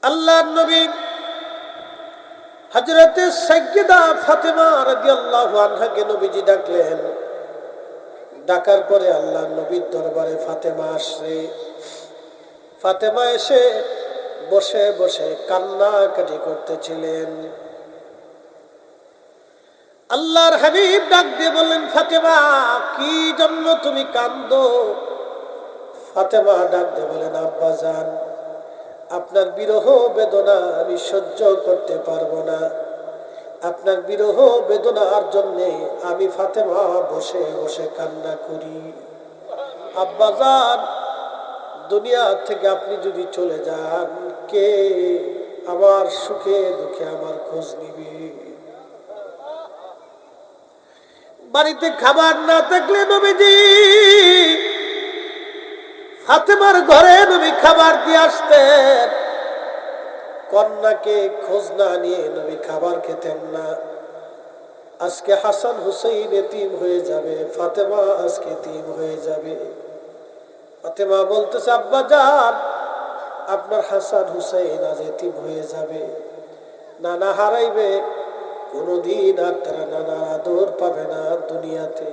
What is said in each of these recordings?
আল্লাহর নবী হযরতে সাইয়্যিদা ফাতেমা রাদিয়াল্লাহু আনহাকে নবীজি ডাকলেন। ডাকার পরে আল্লাহর নবীর দরবারে ফাতেমা আসে। ফাতেমা এসে বসে বসে কান্নাকাটি করতেছিলেন। আল্লাহর হাবিব ডাক দিয়ে বললেন, ফাতেমা, কি জন্য তুমি কাঁদো? ফাতেমা ডাক দিয়ে বলেন, আব্বাজান, আপনার বিরহ বেদনা আমি সহ্য করতে পারবো না। আপনার বিরহ বেদনার জন্যে আমি ফাতেমা বসে বসে কান্না করি। আব্বাজান, দুনিয়া থেকে আপনি যদি চলে যান, কে আমার সুখে দুঃখে আমার খোঁজ নিবে? বাড়িতে খাবার না থাকলে নবীজি ফাতেমার ঘরে নবী খাবার দিয়ে আসতেন। কন্যাকে খোঁজ না নিয়ে নবী খাবার খেতেন না। আজকে হাসান হুসাইন এতিম হয়ে যাবে, ফাতেমা আজকে এতিম হয়ে যাবে। ফাতেমা বলতেছে, আব্বা জান, আপনার হাসান হুসাইন আজ এতিম হয়ে যাবে, নানা হারাইবে, কোনদিন আর তারা নানার আদর পাবে না দুনিয়াতে।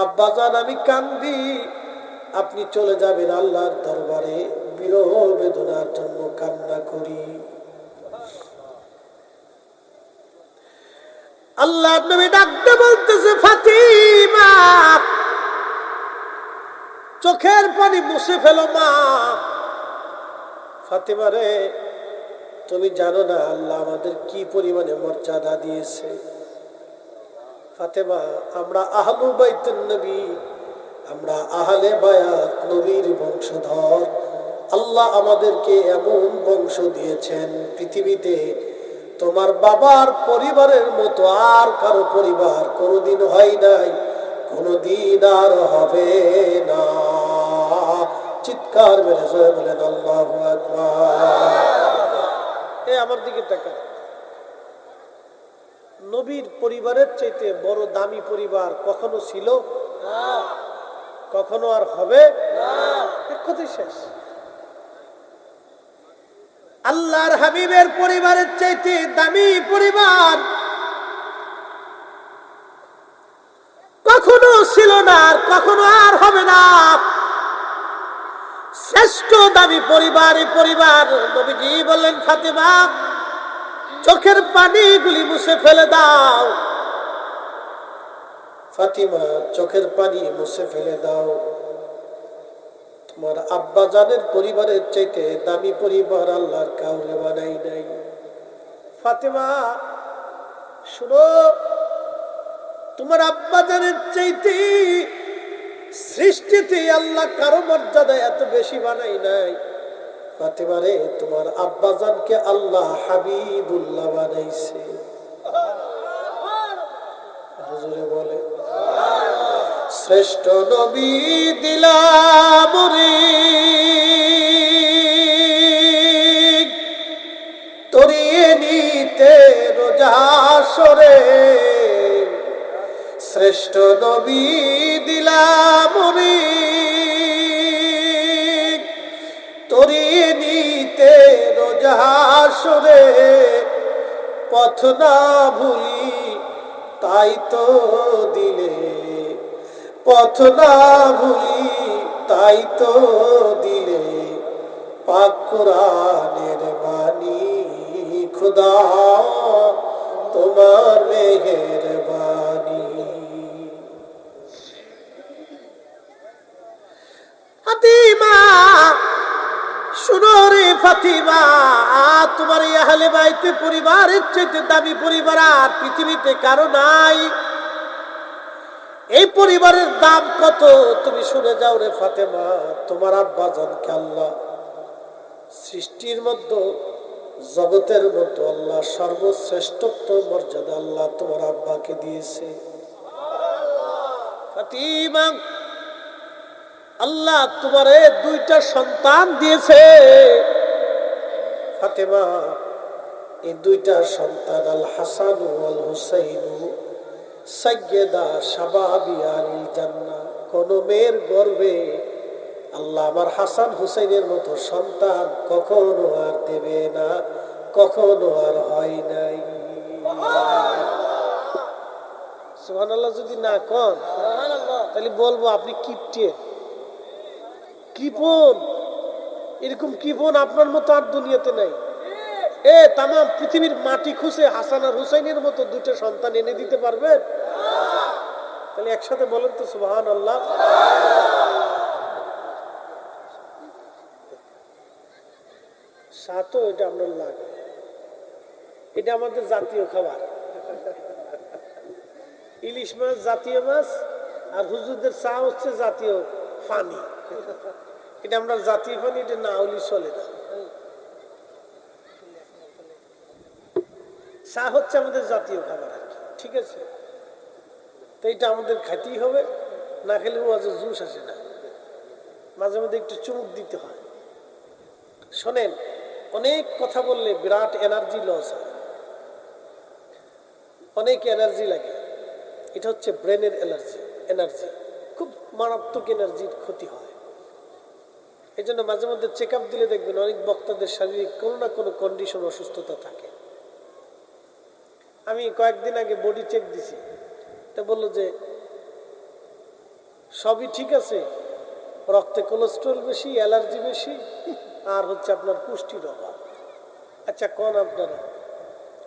আব্বা জান, আমি কান্দি, আপনি চলে যাবেন আল্লাহর দরবারে, বিরহ বেদনার জন্য কান্না করি। আল্লাহর নবী ডাকতে বলতেছে, ফাতিমা, চোখের পানি মুছে ফেলো মা। ফাতিমা রে, তুমি জানো না আল্লাহ আমাদের কি পরিমাণে মর্যাদা দিয়েছে। ফাতেমা, আমরা আহলু বাইতুন নবী, আমরা আহলে বায়াত নবীর বংশধর। আল্লাহ আমাদেরকে এমন বংশ দিয়েছেন, পৃথিবীতে তোমার বাবার পরিবারের মতো আর কারো পরিবার কোনোদিন হয় নাই, কোনোদিন আর হবে না। চিৎকার মেরে জয় বলেন আল্লাহু আকবার। আমার দিকে তাকান। নবীর পরিবারের চাইতে বড় দামি পরিবার কখনো ছিল? কখনো আর হবে না। শেষ। আল্লাহর হাবিবের পরিবারের চাইতে দামি পরিবার কখনো ছিল না, আর কখনো আর হবে না। শ্রেষ্ঠ দামি পরিবার এই পরিবার। নবীজি বললেন, ফাতেমা, চোখের পানিগুলি মুছে ফেলে দাও। ফাতিমা, চোখের পানি মুছে ফেলে দাও। তোমার আব্বা জানের পরিবারের চাইতে দামি পরিবার আল্লাহর কাউরে বানাই নাই। ফাতিমা শুনো, তোমার আব্বা জানের চাইতে সৃষ্টিতে আল্লাহ কারো মর্যাদা এত বেশি বানাই নাই। ফাতিমা রে, তোমার আব্বা জানকে আল্লাহ হাবিবুল্লাহ বানাইছে। হুজুরে বলে, শ্রেষ্ঠ নবী দিলাম রে তরিয়ে নিতে রোজা সরে। শ্রেষ্ঠ নবী দিলাম রে তরিয়ে নিতে রোজা সরে। পথ না ভুলি তাই তো দিলে, পথ না ভুলি তাই তো দিলে, পাক কোরআনের বাণী খুদা তোমার মেহেরবানি। ফাতিমা শুনো রে ফাতিমা, তোমার এই আহলে বাইতে পরিবারের চাইতে দামি পরিবার আর পৃথিবীতে কারো নাই। এই পরিবারের দাম কত তুমি শুনে যাও রে ফাতেমা। তোমার আব্বা জানকে আল্লাহ সৃষ্টির মধ্যে, জগতের মধ্যে আল্লাহ সর্বশ্রেষ্ঠত্ব মর্যাদা আল্লাহ তোমার আব্বাকে দিয়েছে। ফাতিমা, আল্লাহ তোমারে দুইটা সন্তান দিয়েছে। ফাতেমা, এই দুইটা সন্তান আল হাসান ওয়াল হুসাইন সাইয়্যিদা শাবাবি আলিল জান্নাহ। কোন মেয়ের গর্ভে আল্লাহ আমার হাসান হুসাইনের মতো সন্তান কখনো আর দেবে না। কখনো আর হয় নাই। সুবহানাল্লাহ যদি না কন তাহলে বলবো আপনি কিপটে, কৃপণ। এরকম কৃপণ আপনার মতো আর দুনিয়াতে নাই। তাম পৃথিবীর মাটি খুঁজে হাসান আর হুসাইনের মতো দুটো সন্তান এনে দিতে পারবেন? তাহলে একসাথে বলেন তো সুবহানাল্লাহ। সাথও এটা আপনার লাগে, এটা আমাদের জাতীয় খাবার। ইলিশ মাছ জাতীয় মাছ, আর হুজুরদের চা হচ্ছে জাতীয় পানি। এটা আমরা জাতীয় পানি, এটা না হলে চলে না। চা হচ্ছে আমাদের জাতীয় খাবার আর কি, ঠিক আছে? তো এটা আমাদের খাইতেই হবে, না খেলেও আজ জুস আসে না, মাঝে মধ্যে একটু চুমুক দিতে হয়। শোনেন, অনেক কথা বললে বিরাট এনার্জি লস হয়, অনেক এনার্জি লাগে। এটা হচ্ছে ব্রেনের এনার্জি খুব মারাত্মক এনার্জির ক্ষতি হয়। এই জন্য মাঝে মধ্যে চেক আপ দিলে দেখবেন অনেক বক্তাদের শারীরিক কোনো না কোনো কন্ডিশন, অসুস্থতা থাকে। আমি কয়েকদিন আগে বডি চেক দিছি, তা বললো যে সবই ঠিক আছে, রক্তে কোলেস্ট্রল বেশি, অ্যালার্জি বেশি, আর হচ্ছে আপনার পুষ্টির অভাব। আচ্ছা কোন আপনারা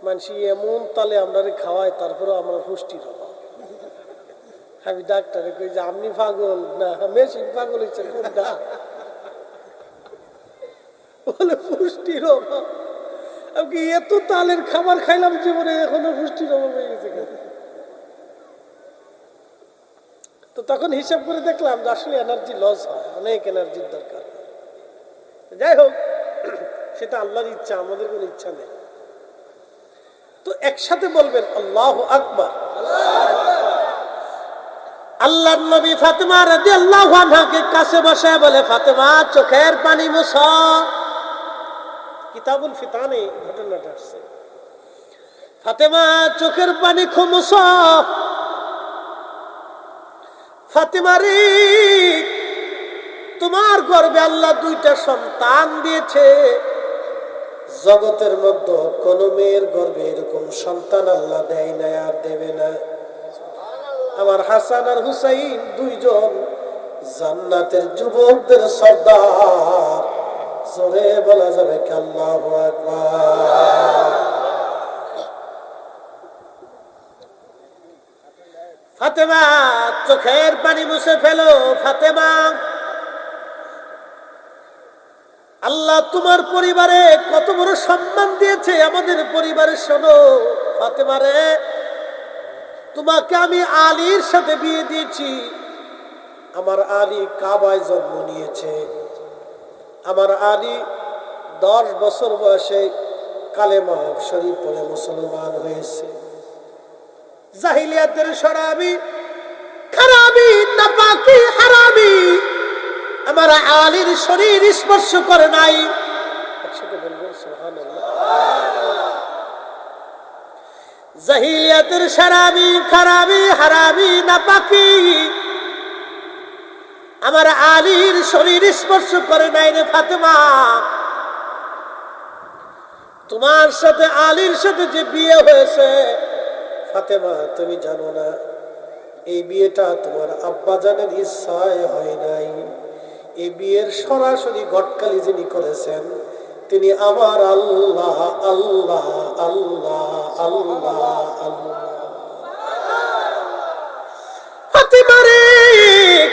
মানুষ এমন তালে আপনারে খাওয়ায়, তারপরে আমরা পুষ্টির অভাব। আমি ডাক্তারে কই যে আপনি পাগল না মেশিন পাগল হচ্ছে কোনটা? বলে পুষ্টির অভাব। আমি এত তালের খাবার খাইলাম জীবনে, এখনো পুষ্টির অভাব হয়ে গেছে। তো তখন হিসাব করে দেখলাম যে আসলে এনার্জি লস হয়, অনেক এনার্জির দরকার। যাই হোক, সেটা আল্লাহর ইচ্ছা, আমাদের কোনো ইচ্ছা নেই। তো একসাথে বলবেন আল্লাহু আকবার। আল্লাহর নবী ফাতেমা রাদিয়াল্লাহু আনহাকে কাছে বসায় বলে, ফাতেমা চোখের পানি মুছো। কিতাবুল ফিতানে ঘটনাটা আসছে। ফাতেমা চোখের পানি মুছো। ফাতেমা রে, তোমার গর্ভে আল্লাহ দুইটা সন্তান দিয়েছে। জগতের মধ্যে কোন মেয়ের গর্ভে এরকম সন্তান আল্লাহ দেয় না, আর দেবে না। আমার হাসান আর হুসাইন দুইজন জান্নাতের যুবকদের সর্দার। জোরে বলা যাবে কি আল্লাহু আকবার। ফাতেমা চোখের পানি মুছে ফেলো। ফাতেমা, আল্লাহ তোমার পরিবারে কত বড় সম্মান দিয়েছে আমাদের পরিবারে। শোনো ফাতেমা রে, তোমাকে আমি আলীর সাথে বিয়ে দিয়েছি। আমার আলী কাবায় জন্ম নিয়েছে। আমার আলী 10 বছর বয়সে কালেমা শরীফ পড়ে মুসলমান হয়েছে। জাহিলিয়াতের শরাবি, খারাবি, নাপাকি, হারামি আমার আলীর শরীর স্পর্শ করে নাই। একসাথে বলবো সুবহানাল্লাহ। জাহিলিয়াতের শরাবি, খারাবি, হারামি, নাপাকি আমার আলীর শরীর স্পর্শ করে নাই রে ফাতেমা। তোমার সাথে আলীর সাথে যে বিয়ে হয়েছে ফাতেমা, তুমি জানো না এই বিয়েটা তোমার আব্বাজানের ইচ্ছায় হয় নাই। এই বিয়ের সরাসরি ঘটকালি যিনি করেছেন তিনি আমার আল্লাহ। আল্লাহ আল্লাহ আল্লাহ আল্লাহ। ফাতেমা রে,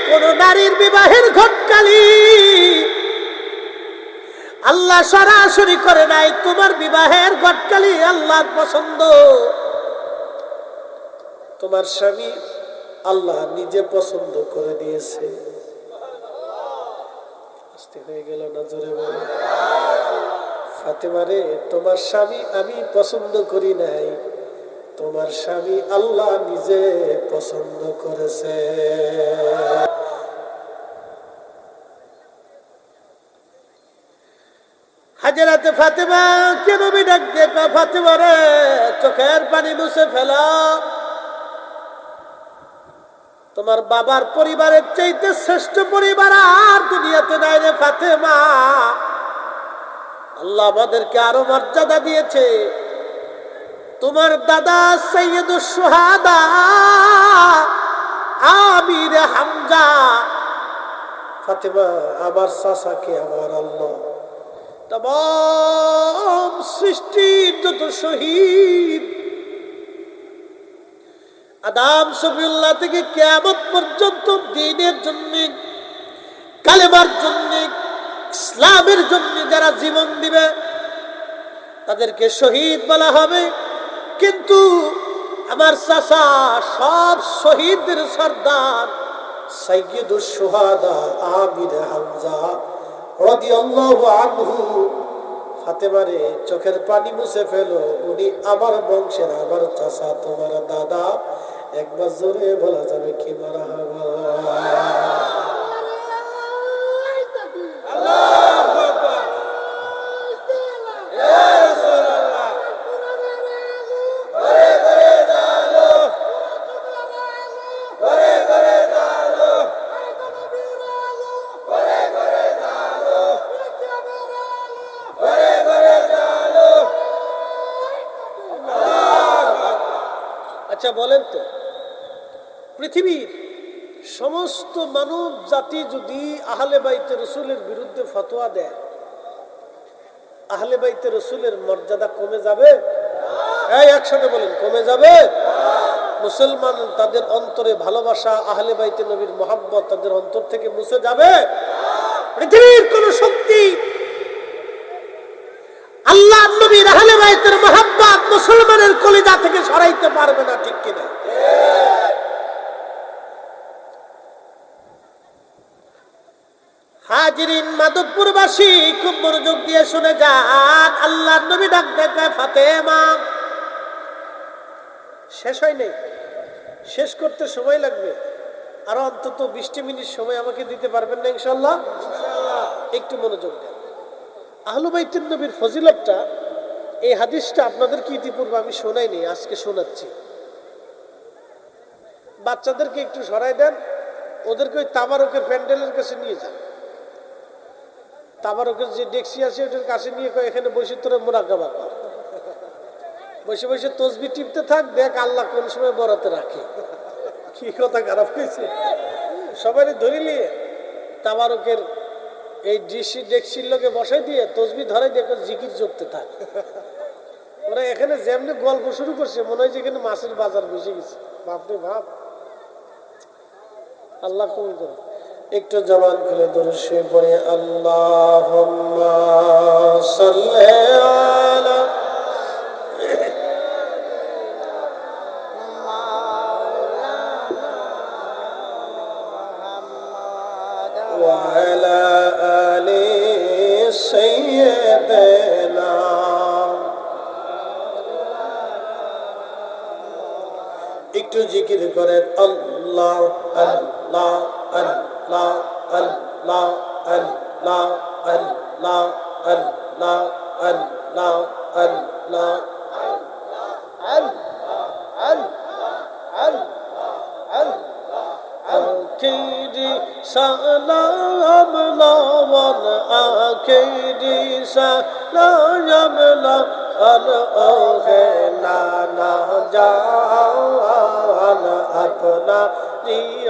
কোন নারীর বিবাহের ঘটকালি আল্লাহ সরাসরি করে নাই। তোমার বিবাহের ঘটকালি আল্লাহর পছন্দ। তোমার স্বামী আল্লাহ নিজে পছন্দ করে দিয়েছে। আস্তে হয়ে গেল না, জোরে বলো। ফাতেমা রে, তোমার স্বামী আমি পছন্দ করি নাই, তোমার স্বামী আল্লাহ নিজে পছন্দ করেছে। হাজরাতে ফাতেমা কে নবী ডাক দিয়ে, ফাতেমা রে চোখের পানি মুছে ফেলা। তোমার বাবার পরিবারের চাইতে শ্রেষ্ঠ পরিবার আর দুনিয়াতে নাই রে ফাতেমা। আল্লাহ আমাদেরকে আরো মর্যাদা দিয়েছে। তোমার দাদা সৈয়দুস শুহাদা আমির হামজা ফাতেমা, আমার চাচাকে আমার আল্লাহ तमाम সৃষ্টির যত শহীদ আদম সফিউল্লাহ থেকে কিয়ামত পর্যন্ত দ্বীনের জন্য, কালেমার জন্য, ইসলামের জন্য যারা জীবন দিবে তাদেরকে শহীদ বলা হবে। কিন্তু আমার চাচা সব শহীদদের সর্দার সাইয়্যিদুশ শুহাদা আমির হামজা রাদিয়াল্লাহু আনহু ফাতেমারে চোখের পানি মুছে ফেলো, উনি আমার বংশের, আমার চাচা, তোমার দাদা। একবার জোরে বলা যাবে কি মারহাবা। আল্লাহু আকবার। ইয়া রাসূলুল্লাহ। ঘরে ঘরে জালো, ঘরে ঘরে জালো, ঘরে ঘরে জালো, ঘরে ঘরে জালো। আচ্ছা বলেন তো, পৃথিবীর সমস্ত মানব জাতি যদি আহলে বাইতে রসুলের বিরুদ্ধে ফতোয়া দেয়, আহলে বাইতে রসুলের মর্যাদা কমে যাবে? এই একসাথে বলেন, কমে যাবে? মুসলমান তাদের অন্তরে ভালোবাসা, আহলে বাইতে নবীর মহব্বত তাদের অন্তর থেকে মুছে যাবে? পৃথিবীর কোন শক্তি আল্লাহ নবীর আহলে বাইতের মহব্বত মুসলমানের কলিজা থেকে সরাইতে পারবে না, ঠিক কিনা? হাজিরিন, মাধবপুরবাসী খুব মনোযোগ দিয়ে শুনে যান। আল্লাহ নবী ডাক দেয় ফাতেমা। শেষ হয় নাই, শেষ করতে সময় লাগবে, আরো অন্তত 20 মিনিট সময় আমাকে দিতে পারবেন না ইনশাআল্লাহ? একটু মনোযোগ দেন। আহলে বাইতুন নবীর ফজিলতটা, এই হাদিসটা আপনাদেরকে ইতিপূর্বে আমি শোনাইনি, আজকে শোনাচ্ছি। বাচ্চাদেরকে একটু সরাই দেন, ওদেরকে ওই তাবারকের প্যান্ডেলের কাছে নিয়ে যান। তাবারকের যে ডেক্সি আছে ওটার কাছে নিয়ে এখানে বসে তোরা মুরাকাবা কর, বসে বসে তসবিহ টিপতে থাক, দেখ আল্লাহ কোন সময় বরাতে রাখে। কি কথা খারাপ হয়েছে? সবাই ধরিলে তাবারকের এই ডেক্সির লোকে বসাই দিয়ে তসবিহ ধরাই দিয়ে জিকির জপতে থাক। ওরা এখানে যেমনি গল্প শুরু করছে মনে হয় যে এখানে মাছের বাজার বসে গেছে। বাপরে বাপ, আল্লাহ কবুল করুন। একটু জবান খুলে দরুদ পড়ে আল্লাহুম্মা সাল্লি আলা ওয়া আলা আলি সাইয়্যিদিনা। একটু জিকির করেন আল্লাহ আল্লাহ আল্লাহ আল্লাহ আল্লাহ আল্লাহ আল্লাহ আল্লাহ আল্লাহ আখিরি সালাম লাওয়ান, আখিরি সালাম লাওয়ান, ওহে নানা জান আপনা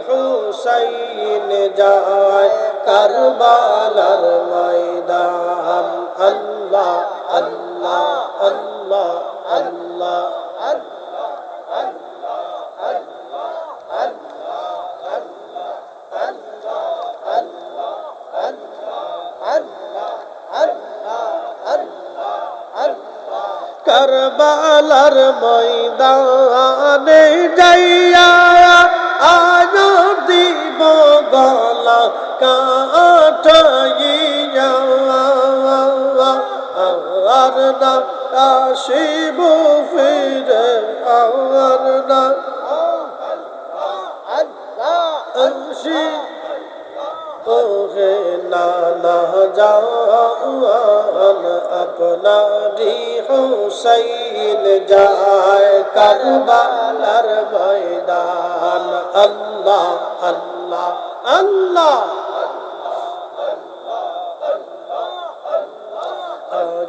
হুসাইন যায় কারবালার ময়দান। আল্লাহ আল্লাহ আল্লাহ আল্লাহ কারবালার ময়দানে যাইয়া আজ দিব গলা কাটাইয়া, আর না আসিব ফিরে, আর না আসি ওহে নানা জান আপনারি হুসাইন যায় কারবালার ময়দান। আল্লাহ আল্লাহ আল্লাহ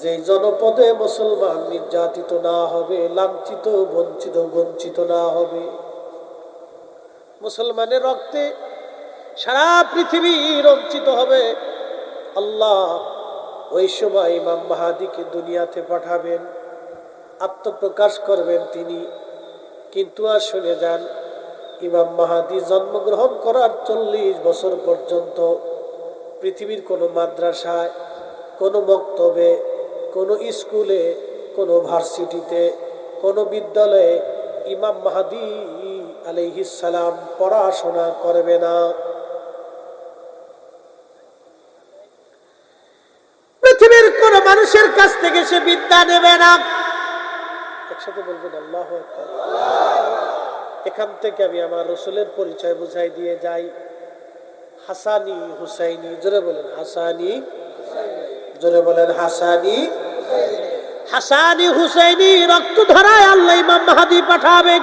যে জনপদে মুসলমান নির্যাতিত না হবে, লাঞ্ছিত বঞ্চিত না হবে, মুসলমানের রক্তে সারা পৃথিবী রঞ্চিত হবে, আল্লাহ ওই সময় ইমাম মাহদীকে দুনিয়াতে পাঠাবেন, আত্মপ্রকাশ করবেন তিনি। কিন্তু আর শুনে যান, ইমাম মাহদী জন্মগ্রহণ করার 40 বছর পর্যন্ত পৃথিবীর কোনো মাদ্রাসায়, কোনো মক্তবে, কোনো স্কুলে, কোনো ভার্সিটিতে, কোনো বিদ্যালয়ে ইমাম মাহদী আলাইহিস সালাম পড়াশোনা করবে না। পৃথিবীর কোন মানুষের কাছ থেকে সে বিদ্যা নেবে না। একসাথে বলবেন আল্লাহু আকবার। এখান থেকে আমি আমার রসুলের পরিচয় বুঝাই দিয়ে যাই। হাসানি হুসাইনি, জোরে বলেন হাসানি, জোরে বলেন হাসানি। হাসানি হুসাইনি রক্ত ধরায় আল্লাহ ইমাম মাহদী পাঠাবেন।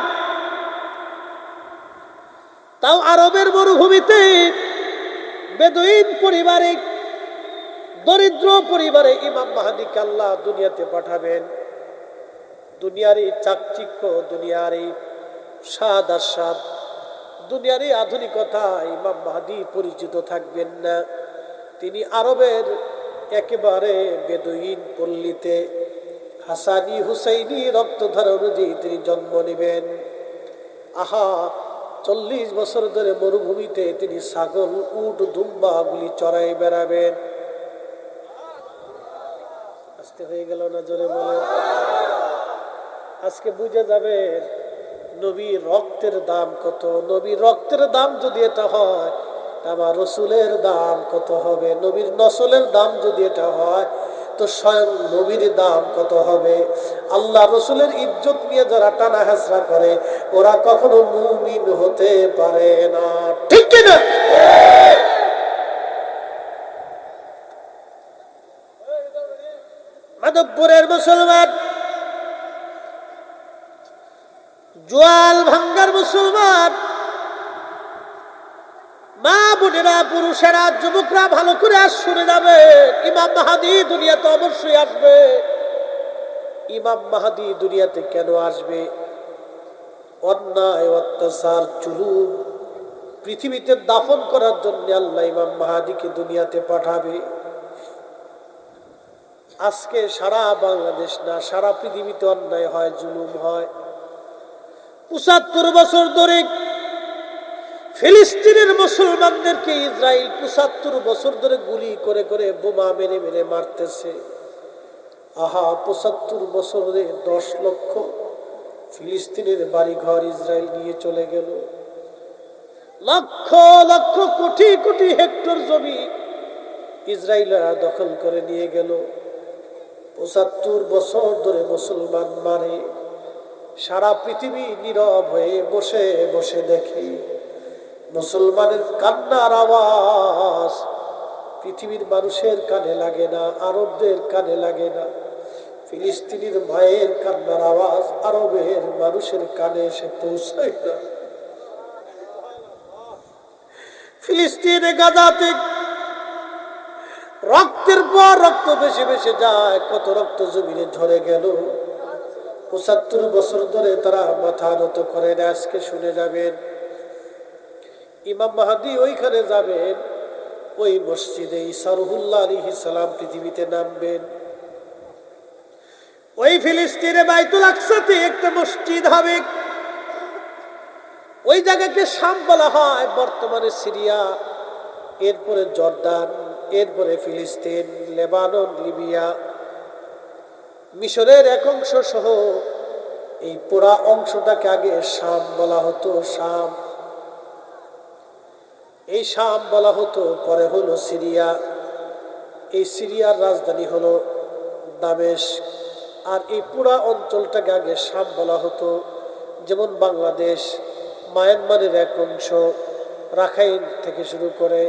তাও আরবের মরুভূমিতে বেদুইন পরিবারে, দরিদ্র পরিবারে ইমাম মাহদীকে আল্লাহ দুনিয়াতে পাঠাবেন। দুনিয়ার এই চাকচিক্য, দুনিয়ার এই স্বাদ আস্বাদ, দুনিয়ার এই আধুনিকতা ইমাম মাহদী পরিচিত থাকবেন না। তিনি আরবের একেবারে বেদুইন পল্লীতে হাসানি হুসাইনি রক্তধারা অনুযায়ী তিনি জন্ম নেবেন। আহা, 40 বছর ধরে মরুভূমিতে তিনি ছাগল, উট, দুম্বা গুলি চড়াই বেড়াবেন। আস্তে হয়ে গেল না, জোরে বলে। আজকে বুঝে যাবে নবীর রক্তের দাম কত। নবীর রক্তের দাম যদি এটা হয়, আমার রসুলের দাম কত হবে। নবীর নসলের দাম যদি এটা হয়, তো স্বয়ং নবীর দাম কত হবে। আল্লাহ রসুলের ইজ্জত নিয়ে যারা টানা হেসরা করে, ওরা কখনো মুমিন হতে পারে না, ঠিক কিনা? মাধবপুরের মুসলমান, জোয়াল ভাঙ্গার মুসলমান, মা বোনেরা, পুরুষেরা, যুবকরা ভালো করে আজ শুনে যাবে, ইমাম মাহদী দুনিয়াতে অবশ্যই আসবে। ইমাম মাহদী দুনিয়াতে কেন আসবে? অন্যায়, অত্যাচার, জুলুম পৃথিবীতে দাফন করার জন্য আল্লাহ ইমাম মাহদীকে দুনিয়াতে পাঠাবে। আজকে সারা বাংলাদেশ না, সারা পৃথিবীতে অন্যায় হয়, জুলুম হয়। 75 বছর ধরে ফিলিস্তিনের মুসলমানদেরকে ইসরায়েল 75 বছর ধরে গুলি করে করে, বোমা মেরে মেরে মারতেছে। আহা, 75 বছরে 10 লক্ষ ফিলিস্তিনের বাড়িঘর ইসরায়েল নিয়ে চলে গেল। লক্ষ লক্ষ কোটি কোটি হেক্টর জমি ইসরায়েলরা দখল করে নিয়ে গেল। 75 বছর ধরে মুসলমান মারে, সারা পৃথিবী নীরব হয়ে বসে বসে দেখে। মুসলমানের কান্নার আওয়াজ পৃথিবীর মানুষের কানে লাগে না, আরবদের কানে লাগে না। ফিলিস্তিনের মায়ের কান্নার আওয়াজ আরবের মানুষের কানে এসে পৌঁছায় না। ফিলিস্তিনে, গাজাতে রক্তের পর রক্ত বেশি বেশি যায়, কত রক্ত জমিনে ঝরে গেল। 75 বছর ধরে তারা মাথা নত করে না। আজকে শুনে যাবেন, ইমাম মাহদী ওইখানে যাবেন, ওই মসজিদে ঈসা রুহুল্লাহ আলাইহিস সালাম পৃথিবীতে নামবেন। ওই ফিলিস্তিনে বাইতুল আকসাতে একটা মসজিদ হবে। ওই জায়গাকে শাম বলা হয়, বর্তমানে সিরিয়া, এরপরে জর্দান, এরপরে ফিলিস্তিন, লেবানন, লিবিয়া, মিশরের এক অংশ সহ এই পুরা অংশটাকে আগে শাম বলা হতো। শাম, এই শাম বলা হতো, পরে হলো সিরিয়া। এই সিরিয়ার রাজধানী হলো দামেস্ক। আর এই পুরা অঞ্চলটাকে আগে শাম বলা হতো। যেমন বাংলাদেশ, মায়ানমারের এক অংশ, রাখাইন থেকে শুরু করে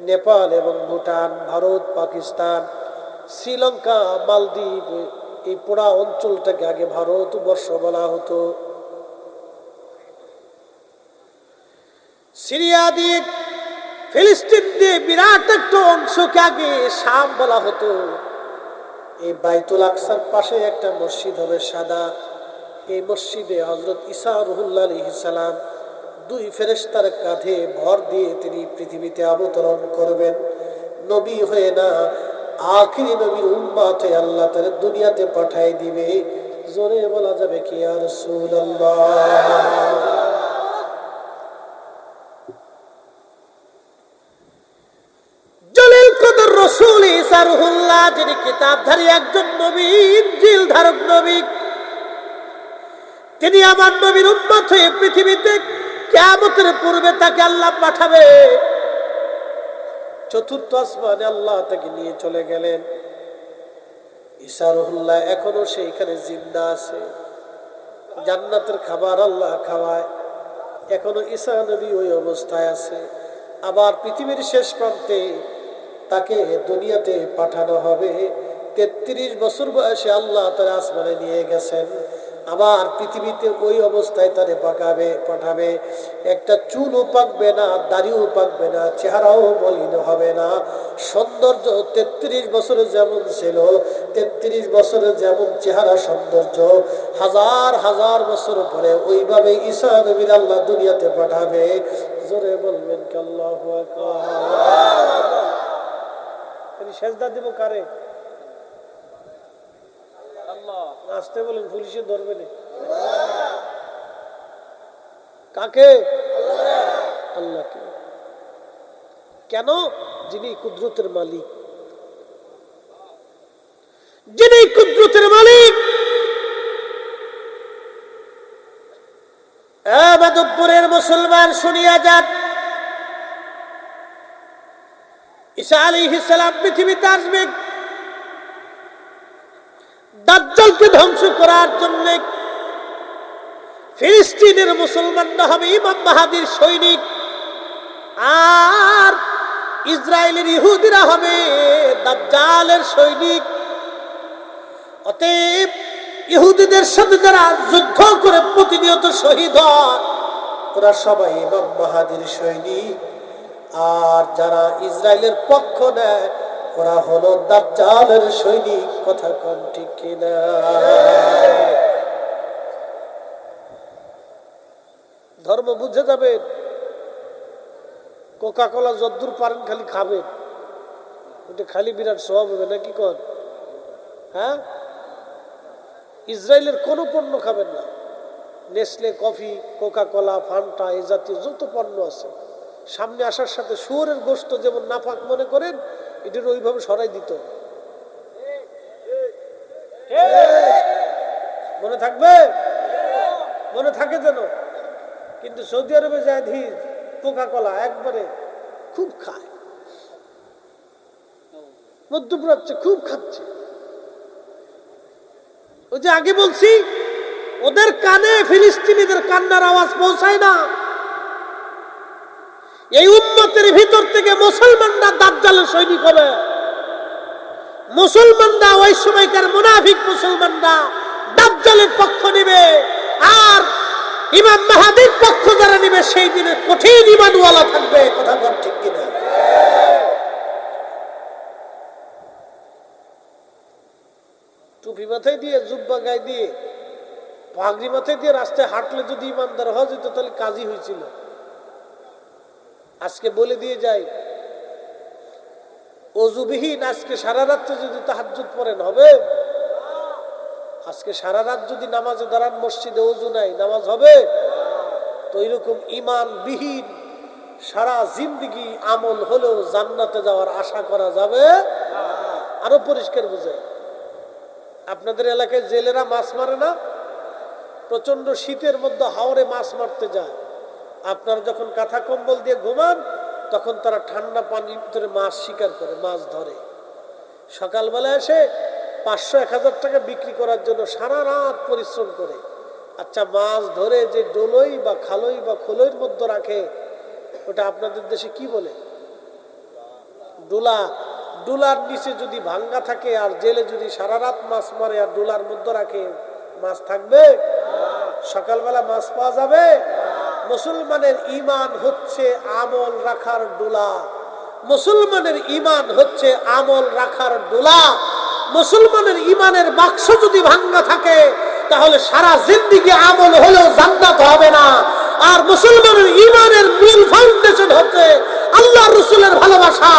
নেপাল এবং ভুটান, ভারত, পাকিস্তান, শ্রীলঙ্কা, মালদ্বীপ, এই পুরা অঞ্চলটাকে আগে ভারতবর্ষ বলা হতো। সিরিয়া দিয়ে, ফিলিস্তিন দিয়ে বিরাট একটা অংশকে আগে শাম বলা হতো। এই বাইতুল আকসার পাশে একটা মসজিদ হবে সাদা। এই মসজিদে হযরত ঈসা রুহুল্লাহ আলাইহিস সালাম দুই ফেরেশতার কাঁধে ভর দিয়ে তিনি পৃথিবীতে অবতরণ করবেন। নবী হয়ে না, আখিরি নবীর উম্মত হয়ে আল্লাহ তাআলা দুনিয়াতে পাঠিয়ে দিবে। জোরে বলা যাবে কি ইয়া রাসূলুল্লাহ। জলিল কদর রাসূল ঈসা রুহুল্লাহ, যিনি কিতাবধারী একজন নবী, ইনজিল ধারক নবী, তিনি আমার নবীর উম্মত হয়ে পৃথিবীতে কিয়ামতের পূর্বে তাকে আল্লাহ পাঠাবে। চতুর্থ আসমানে আল্লাহ তাকে নিয়ে চলে গেলেন। ঈসা রুহুল্লাহ এখনো সেইখানে জিন্দা আছে, জান্নাতের খাবার আল্লাহ খাওয়ায়, এখনো ঈসা নবী ওই অবস্থায় আছে। আবার পৃথিবীর শেষ প্রান্তে তাকে দুনিয়াতে পাঠানো হবে। 33 বছর বয়সে আল্লাহ তার আসমানে নিয়ে গেছেন। আবার পৃথিবীতে ওই অবস্থায় তারে পাঠাবে। একটা চুলও পাকবে না, দাড়িও পাকবে না, চেহারাও মলিন হবে না। সৌন্দর্য 33 বছরে যেমন ছিল, 33 বছরে যেমন চেহারা সৌন্দর্য, হাজার হাজার বছর পরে ওইভাবে ঈসা নবীর আল্লাহ দুনিয়াতে পাঠাবে। জোরে বলবেন কি আল্লাহু আকবার। সেজদা দিব কারে? আসতে বলেন, পুলিশে ধরবে না। কাকে? আল্লাহকে। কেন? যিনি কুদরতের মালিক, যিনি কুদরতের মালিক। মাধবপুরের মুসলমান শুনিয়া যান, ঈসা আলাইহিস সালাম পৃথিবীতে আসবে দাজ্জালকে ধ্বংস করার জন্য। ফিলিস্তিনের মুসলমানরা হবে ইমাম মাহদীর সৈনিক, আর ইসরায়েলের ইহুদিরা হবে দাজ্জালের সৈনিক। অতএব ইহুদিদের সাথে যারা যুদ্ধ করে প্রতিনিয়ত শহীদ হয়, ওরা সবাই ইমাম মাহদীর সৈনিক। আর যারা ইসরায়েলের পক্ষ নেয়, ওরা হলো দাজ্জালের সৈনিক। কথা কোন ঠিক কিনা? ধর্ম বুঝে যাবেন। কোকা কোলা যদ্দূর পারেন খালি খাবেন, ওটা খালি বিরাট স্বভাব হবে নাকি কন? হ্যাঁ, ইসরায়েলের কোনো পণ্য খাবেন না। Nestle, coffee, Coca Cola, Fanta, এই জাতীয় যত পণ্য আছে, সামনে আসার সাথে শুয়োরের গোশত যেমন নাপাক মনে করেন, এটার ওইভাবে সরাই দিত। মনে থাকবে? মনে থাকে যেন। কিন্তু সৌদি আরবে যায় ধীর কোকা কোলা একবারে খুব খায়, মধ্যপ্রাচ্যে খুব খাচ্ছে। ওই যে আগে বলছি, ওদের কানে ফিলিস্তিনিদের কান্নার আওয়াজ পৌঁছায় না। এই উম্মতের ভিতর থেকে মুসলমানরা দাজ্জালের সৈনিক হবে। মুসলমানরা ওই সময়কার মুনাফিক মুসলমানরা দাজ্জালের পক্ষ নেবে, আর ইমাম মাহদীর পক্ষ যারা নেবে সেই দিনে কঠিন ঈমানওয়ালা থাকবে। কথা বল ঠিক কিনা? টুপি মাথায় দিয়ে, জুব্বা গায়ে দিয়ে, পাগড়ি মাথায় দিয়ে রাস্তায় হাঁটলে যদি ইমানদার হওয়া যেত তাহলে কাজই হয়েছিল। আজকে বলে দিয়ে যাই, অজুবিহীন আজকে সারা রাত্রে যদি তাহাজ্জুদ পড়েন হবে? আজকে সারা রাত যদি নামাজে দাঁড়ান, মসজিদে অজু নাই, নামাজ হবে? তো এরকম ইমানবিহীন সারা জিন্দেগি আমল হলেও জান্নাতে যাওয়ার আশা করা যাবে? আরো পরিষ্কার বুঝাই, আপনাদের এলাকায় জেলেরা মাছ মারে না? প্রচন্ড শীতের মধ্যে হাওরে মাছ মারতে যায়। আপনারা যখন কাঁথা কম্বল দিয়ে ঘুমান, তখন তারা ঠান্ডা পানির ভিতরে মাছ শিকার করে, মাছ ধরে। সকালবেলা এসে 500-1000 টাকা বিক্রি করার জন্য সারা রাত পরিশ্রম করে। আচ্ছা, মাছ ধরে যে ডোলই বা খালই বা খোলইয়ের মধ্যে রাখে, ওটা আপনাদের দেশে কি বলে? ডোলা। ডোলার নিচে যদি ভাঙ্গা থাকে আর জেলে যদি সারা রাত মাছ মারে আর ডোলার মধ্যে রাখে, মাছ থাকবে? সকালবেলা মাছ পাওয়া যাবে? মুসলমানের ঈমান হচ্ছে আমল রাখার ডোলা। মুসলমানের ঈমান হচ্ছে আমল রাখার ডোলা। মুসলমানের ইমানের বাক্স যদি ভাঙা থাকে তাহলে সারা জিন্দেগি আমল হলেও জান্নাত হবে না। আর মুসলমানের ইমানের মূল ফাউন্ডেশন হচ্ছে আল্লাহ রাসূলের ভালোবাসা।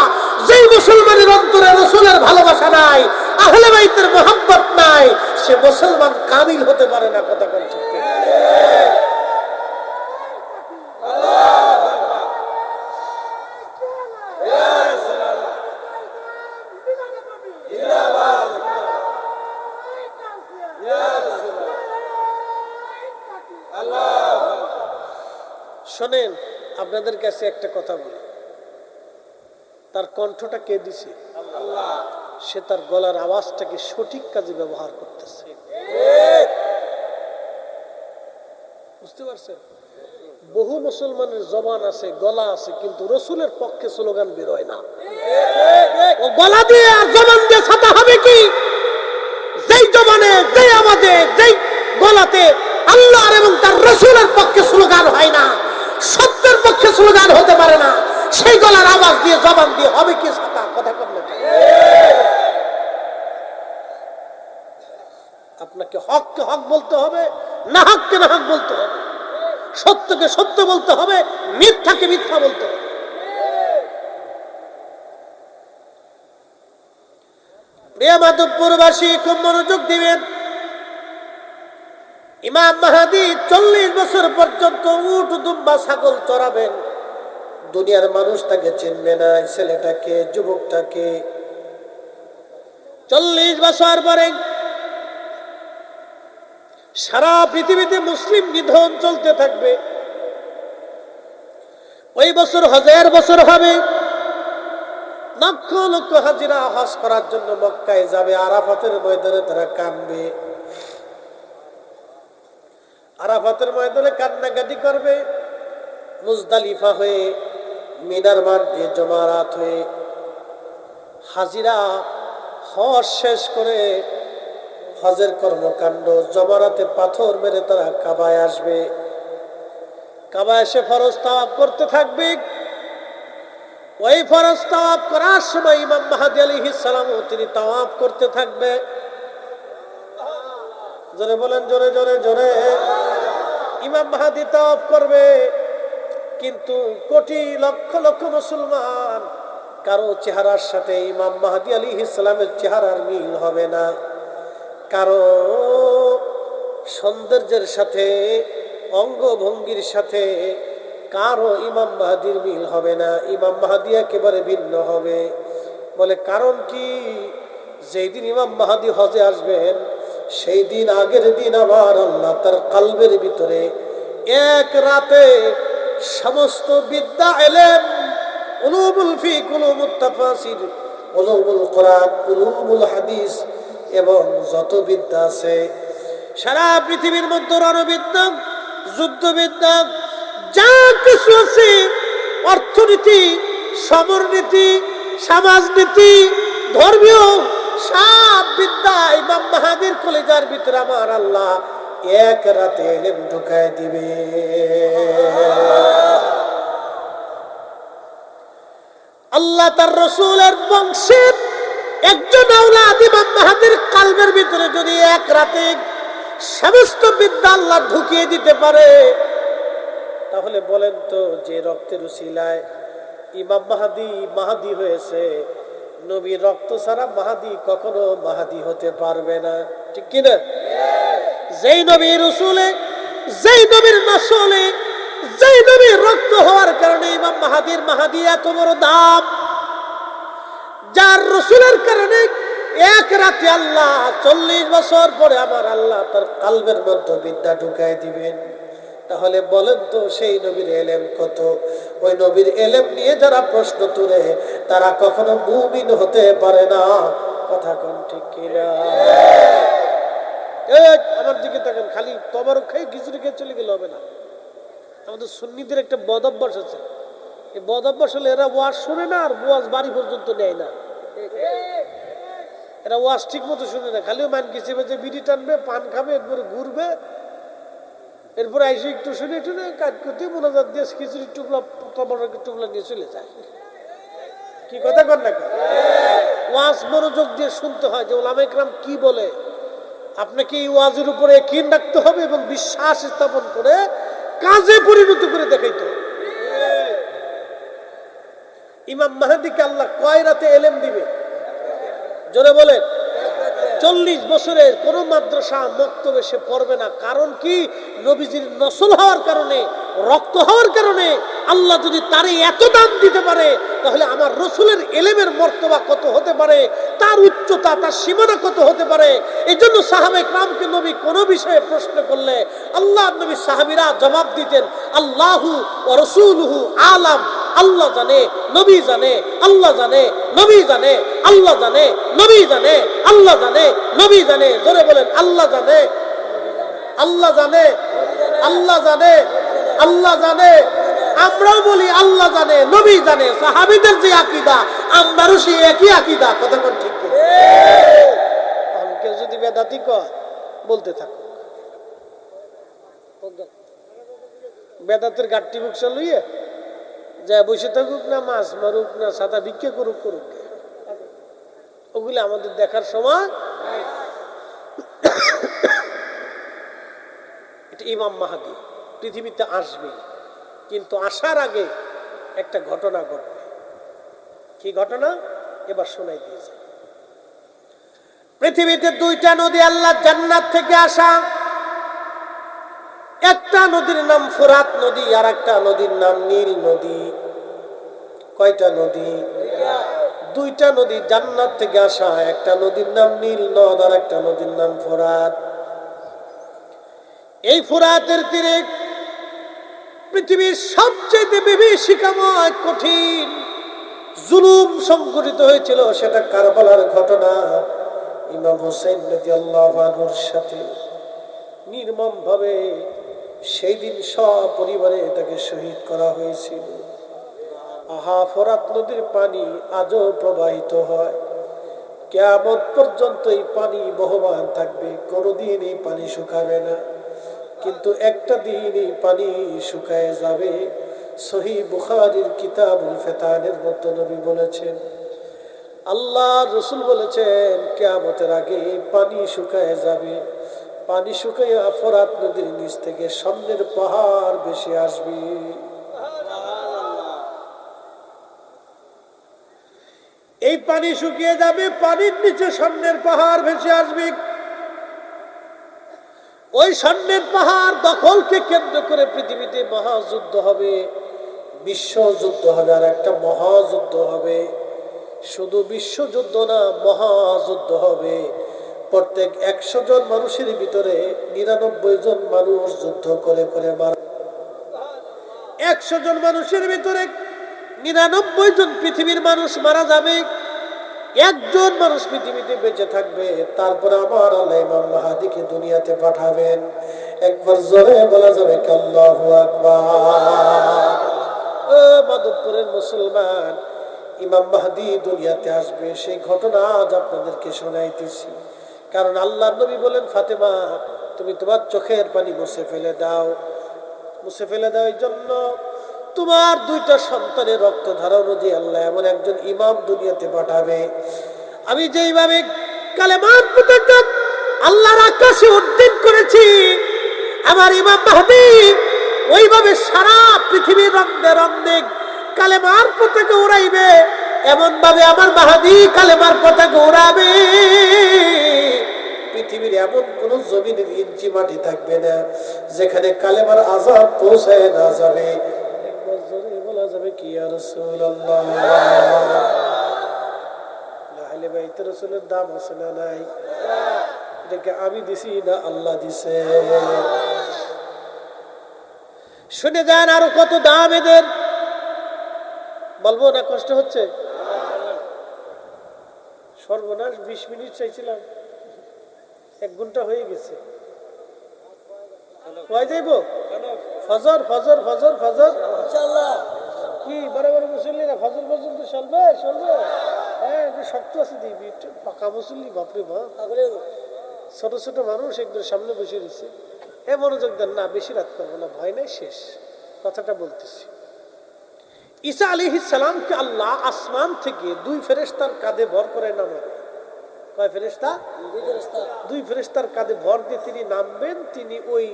যেই মুসলমানের অন্তরে রাসূলের ভালোবাসা নাই, আহলে বাইতের মুহাব্বত নাই, সে মুসলমান কামিল হতে পারে না। কথা কোন ঠিক? শোনেন, আপনাদের কাছে একটা কথা বলি, তার কণ্ঠটা কে দিছে? সে তার গলার আওয়াজটাকে সঠিক কাজে ব্যবহার করতেছে। বুঝতে পারছেন? বহু মুসলমানের জবান আছে, গলা আছে, কিন্তু রসুলের পক্ষে স্লোগান বেরোয় না। ও গলা দিয়ে আর জবান দিয়ে ছাতা হবে কি? যেই জবানে, যেই আওয়াজে, যেই গলাতে আল্লাহর এবং তার রসুলের পক্ষে স্লোগান হয় না, সত্যের পক্ষে স্লোগান হতে পারে না, সেই গলার আওয়াজ দিয়ে জবান দিয়ে হবে কি ছাতা? কথা কম না। আপনাকে হককে হক বলতে হবে, না হককে না হক বলতে হবে, সত্যকে সত্য বলতে হবে, মিথ্যাকে মিথ্যা বলতে হবে। প্রিয় মাধবপুরবাসী, খুব মনোযোগ দিবেন। ইমাম মাহদী 40 বছর পর্যন্ত উট, দুম্বা, ছাগল চড়াবেন। দুনিয়ার মানুষ তাকে চিনবে না, ছেলেটাকে, যুবকটাকে। 40 বছর পরে সারা পৃথিবীতে মুসলিম নিধন চলতে থাকবে। ওই বছর হজের বছর হবে। লক্ষ লক্ষ হাজিরা হজ করার জন্য মক্কায় যাবে। আরাফাতের ময়দানে তারা কাঁদবে, আরাফাতের ময়দানে কান্নাকাটি করবে। মুজদালিফা হয়ে, মিনার মাঠ দিয়ে, জমারাত হয়ে হাজিরা হজ শেষ করে হজের কর্মকাণ্ড, জমারাতে পাথর মেরে তারা কাবায় আসবে। কাবায় এসে ফরজ তাওয়াফ করতে থাকবে। ওই ফরজ তাওয়াফ করার সময় ইমাম মাহদী আলাইহিস সালাম তিনি তাওয়াফ করতে থাকবে। জোরে বলেন, জোরে জোরে জোরে। ইমাম মাহদী তাওয়াফ করবে, কিন্তু কোটি লক্ষ লক্ষ মুসলমান কারো চেহারার সাথে ইমাম মাহদী আলাইহিস সালামের চেহারার মিল হবে না। কারো সৌন্দর্যের সাথে, অঙ্গভঙ্গির সাথে কারো ইমাম মাহদীর মিল হবে না। ইমাম মাহদী একেবারে ভিন্ন হবে। বলে কারণ কি? যেই দিন ইমাম মাহদী হজে আসবেন, সেই দিন আগের দিন আমার আল্লাহ তার কলবের ভিতরে এক রাতে সমস্ত বিদ্যা, ইলম, উলুমুল ফিক, উলুমুত তাফসীর, উলুমুল কোরআন, উলুমুল হাদিস এবং যত বিদ্যা আছে সারা পৃথিবীর মধ্যে, রণবিদ্যা, যুদ্ধবিদ্যা, যা কিছু আছে, অর্থনীতি, সমরনীতি, সমাজনীতি, ধর্মীয় সব বিদ্যা ইমাম মাহদীর কলিজার ভিতরে আমার আল্লাহ এক রাতে ইলম ঢুকায় দিবে। আল্লাহ তার রাসূলের বংশের একজন আওলাদ ইমাম মাহদীর কলবের ভিতরে যদি এক রাতে সমস্ত বিদ্যা আল্লাহ ঢুকিয়ে দিতে পারে, তাহলে বলেন তো, যে রক্তের উসিলায় ইমাম মাহদী মাহদী হয়েছে, নবীর রক্ত ছাড়া মাহদী কখনো মাহদী হতে পারবে না। ঠিক কিনা? যেই নবীর রসুলে, যেই নবীর নসলে, যেই নবীর রক্ত হওয়ার কারণে ইমাম মাহদীর মাহদী এত বড় দাম, যার রসুলের কারণে এক রাতে আল্লাহ 40 বছর পরে আমার আল্লাহ তার কলবের মধ্যে বিদ্যা ঢুকায় দিবেন। তাহলে বলেন তো, সেই নবীর এলেম কত? ওই নবীর এলেম নিয়ে যারা প্রশ্ন তুলে তারা কখনো মুমিন হতে পারে না। কথা কোন ঠিক কিনা? আমার দিকে তাকান, খালি তবরক খাই খিচুড়ি খেয়ে চলে গেলে হবে না। আমাদের সুন্নিদের একটা বদ অভ্যাস আছে। এই বদ অভ্যাস হলে এরা ওয়াজ শোনে না, আর ওয়াজ বাড়ি পর্যন্ত নেয় না। এরা ওয়াজ ঠিক মতো শুনে না, খালিও মান কিছু বেঁচে বিড়ি টানবে, পান খাবে, এরপরে ঘুরবে, এরপরে আইসে একটু শুনে টুনে কাজ করতে মোনাজাত দিয়ে খিচুড়ি টুকলা, টুকলা নিয়ে চলে যায়। কি কথা কর না? ওয়াজ মনোযোগ দিয়ে শুনতে হয় যে উলামায়ে কেরাম কি বলে। আপনাকে এই ওয়াজের উপরে ইয়াকিন রাখতে হবে এবং বিশ্বাস স্থাপন করে কাজে পরিণত করে দেখাইতে হবে। ইমাম মাহদীকে আল্লাহ কয় রাতে এলেম দিবে? জোরে বলেন। 40 বছরে কোন মাদ্রাসা মক্তবে সে পড়বে না। কারণ কি? নবীজির নসল হওয়ার কারণে, রক্ত হওয়ার কারণে আল্লাহ যদি তারে এত দাম দিতে পারে, তাহলে আমার রসুলের এলেমের মর্তবা কত হতে পারে, তার উচ্চতা, তার সীমানা কত হতে পারে। এই জন্য সাহাবায়ে কেরামকে নবী কোনো বিষয়ে প্রশ্ন করলে আল্লাহ নবী সাহাবীরা জবাব দিতেন, আল্লাহু ওয়া রাসূলুহু আলাম। আল্লাহ জানে, নবী জানে, আল্লাহ জানে, নবী জানে, আল্লাহ জানে, নবী জানে, আল্লাহ জানে, নবী জানে। জোরে বলেন, আল্লাহ জানে, আল্লাহ জানে, আল্লাহ জানে, আল্লাহ জানে। আমরাও বলি আল্লাহ জানে, নবী জানে। সাহাবীদের যে আকীদা, আমরাও সেই একই আকীদা। কথা কোন ঠিক কি? কেউ যদি বেদাতি কয় বলতে থাকো, বেদাতের গাঠটি বুকসা লইয়ে যা বসে থাকুক না, মাছ মারুক না, ছাতা ভিক্ষা করুক, ওগুলি আমাদের দেখার সময়। এটা ইমাম মাহদী পৃথিবীতে আসবে, কিন্তু আসার আগে একটা ঘটনা ঘটবে। কি ঘটনা? এবার শোনাই দিয়েছে। পৃথিবীতে 2টা নদী আল্লাহ জান্নাত থেকে আসা। একটা নদীর নাম ফোরাত নদী, আর একটা নদীর নাম নীল নদী। কয়টা নদী? 2টা নদী জান্নাত থেকে আসা। একটা নদীর নাম নীল নদ, আর একটা নদীর নাম ফোরাত। এই ফোরাতের তীরে পৃথিবীর সবচেয়ে বিভীষিকাময় কঠিন জুলুম সংঘটিত হয়েছিল। সেটা কারবালার ঘটনা। ইমাম হোসেন রাদিয়াল্লাহু আনহুর সাথে নির্মম ভাবে সেই দিন সপরিবারে তাকে শহীদ করা হয়েছিল। আহা, ফোরাত নদীর পানি আজও প্রবাহিত হয়, কিয়ামত পর্যন্ত এই পানি বহমান থাকবে, কোনোদিন এই পানি শুকাবে না। কিন্তু একটা দিন এই পানি শুকায় যাবে। সহিহ বুখারীর কিতাবুল ফিতানের মধ্যে নবী বলেছেন, আল্লাহর রাসূল বলেছেন, কিয়ামতের আগে পানি শুকায় যাবে। পানি শুকাইয়া ফোরাত নদীর নিচ থেকে সামনের পাহাড় ভেসে আসবে। এই পানি শুকিয়ে যাবে, পানির নিচে স্বর্ণের পাহাড় ভেসে আসবে। ওই স্বর্ণের পাহাড় দখলকে কেন্দ্র করে পৃথিবীতে মহাযুদ্ধ হবে, বিশ্বযুদ্ধ হবে, আর একটা মহাযুদ্ধ হবে। শুধু বিশ্বযুদ্ধ না, মহাযুদ্ধ হবে। প্রত্যেক 100 জন মানুষের ভিতরে 99 জন মানুষ যুদ্ধ করে করে মারা। 100 জন মানুষের ভিতরে 99 জন পৃথিবীর মানুষ মারা যাবে, একজন মানুষ পৃথিবীতে বেঁচে থাকবে। তারপরে আমার আল্লাহ ইমাম মাহদীকে দুনিয়াতে পাঠাবেন। একবার জোরে বলা যাবে আল্লাহু আকবার। ও মাধবপুরের মুসলমান, ইমাম মাহদী দুনিয়াতে আসবে, সেই ঘটনা আজ আপনাদেরকে শোনাইতেছি। কারণ আল্লাহর নবী বলেন, ফাতেমা তুমি তোমার চোখের পানি মুছে ফেলে দাও, মুছে ফেলে দাও। এই জন্য তোমার 2টা সন্তানের রক্ত ধারা অনুযায়ী আল্লাহ এমন একজন ইমাম দুনিয়াতে পাঠাবে। আমি যেইভাবে কালেমার পতাকা আল্লাহর আকাশে উড্ডীন করেছি, আমার ইমাম মাহদী ওইভাবে সারা পৃথিবীর রন্দে রন্দে কালেমার পতাকা উড়াইবে। এমন ভাবে আমার মাহদী কালেমার পতাকা উড়াবে, পৃথিবীর এমন কোন জমিনের ইঞ্চি মাটি থাকবে না যেখানে কালেমার আযাব পৌঁছায় না যাবে। একবার জোরে বলা যাবে কি ইয়া রাসূলুল্লাহ। আহলে বাইত রাসূলের দাম আছে না নাই? এটাকে আমি দিছি না আল্লাহ দিছে? শুনে যান আরো কত দাম এদের। বলবো না? কষ্ট হচ্ছে? সর্বনাশ, 20 মিনিট চাইছিলাম, 1 ঘন্টা হয়ে গেছে। কয় যাইব? ফজর ফজর ফজর ফজর ইনশাআল্লাহ। কি বড় বড় মুসল্লি না ফজর পর্যন্ত চলবে? চলবে। হ্যাঁ, শক্ত আছে দিবি, পাকা মুসল্লি। বাপরে বাপ, ছোট ছোট মানুষ একদম সামনে বসে দিচ্ছে। মনোযোগ দেন না, বেশি রাত করবো না, ভয় নাই, শেষ কথাটা বলতেছি। ঈসা আলাইহিস সালামকে আল্লাহ আসমান থেকে দুই ফেরেশতার কাঁধে ভর করে নামাবে। কয় ফেরেশতা? দুই ফেরেশতার কাঁধে ভর দিয়ে তিনি নামবেন। তিনি ওই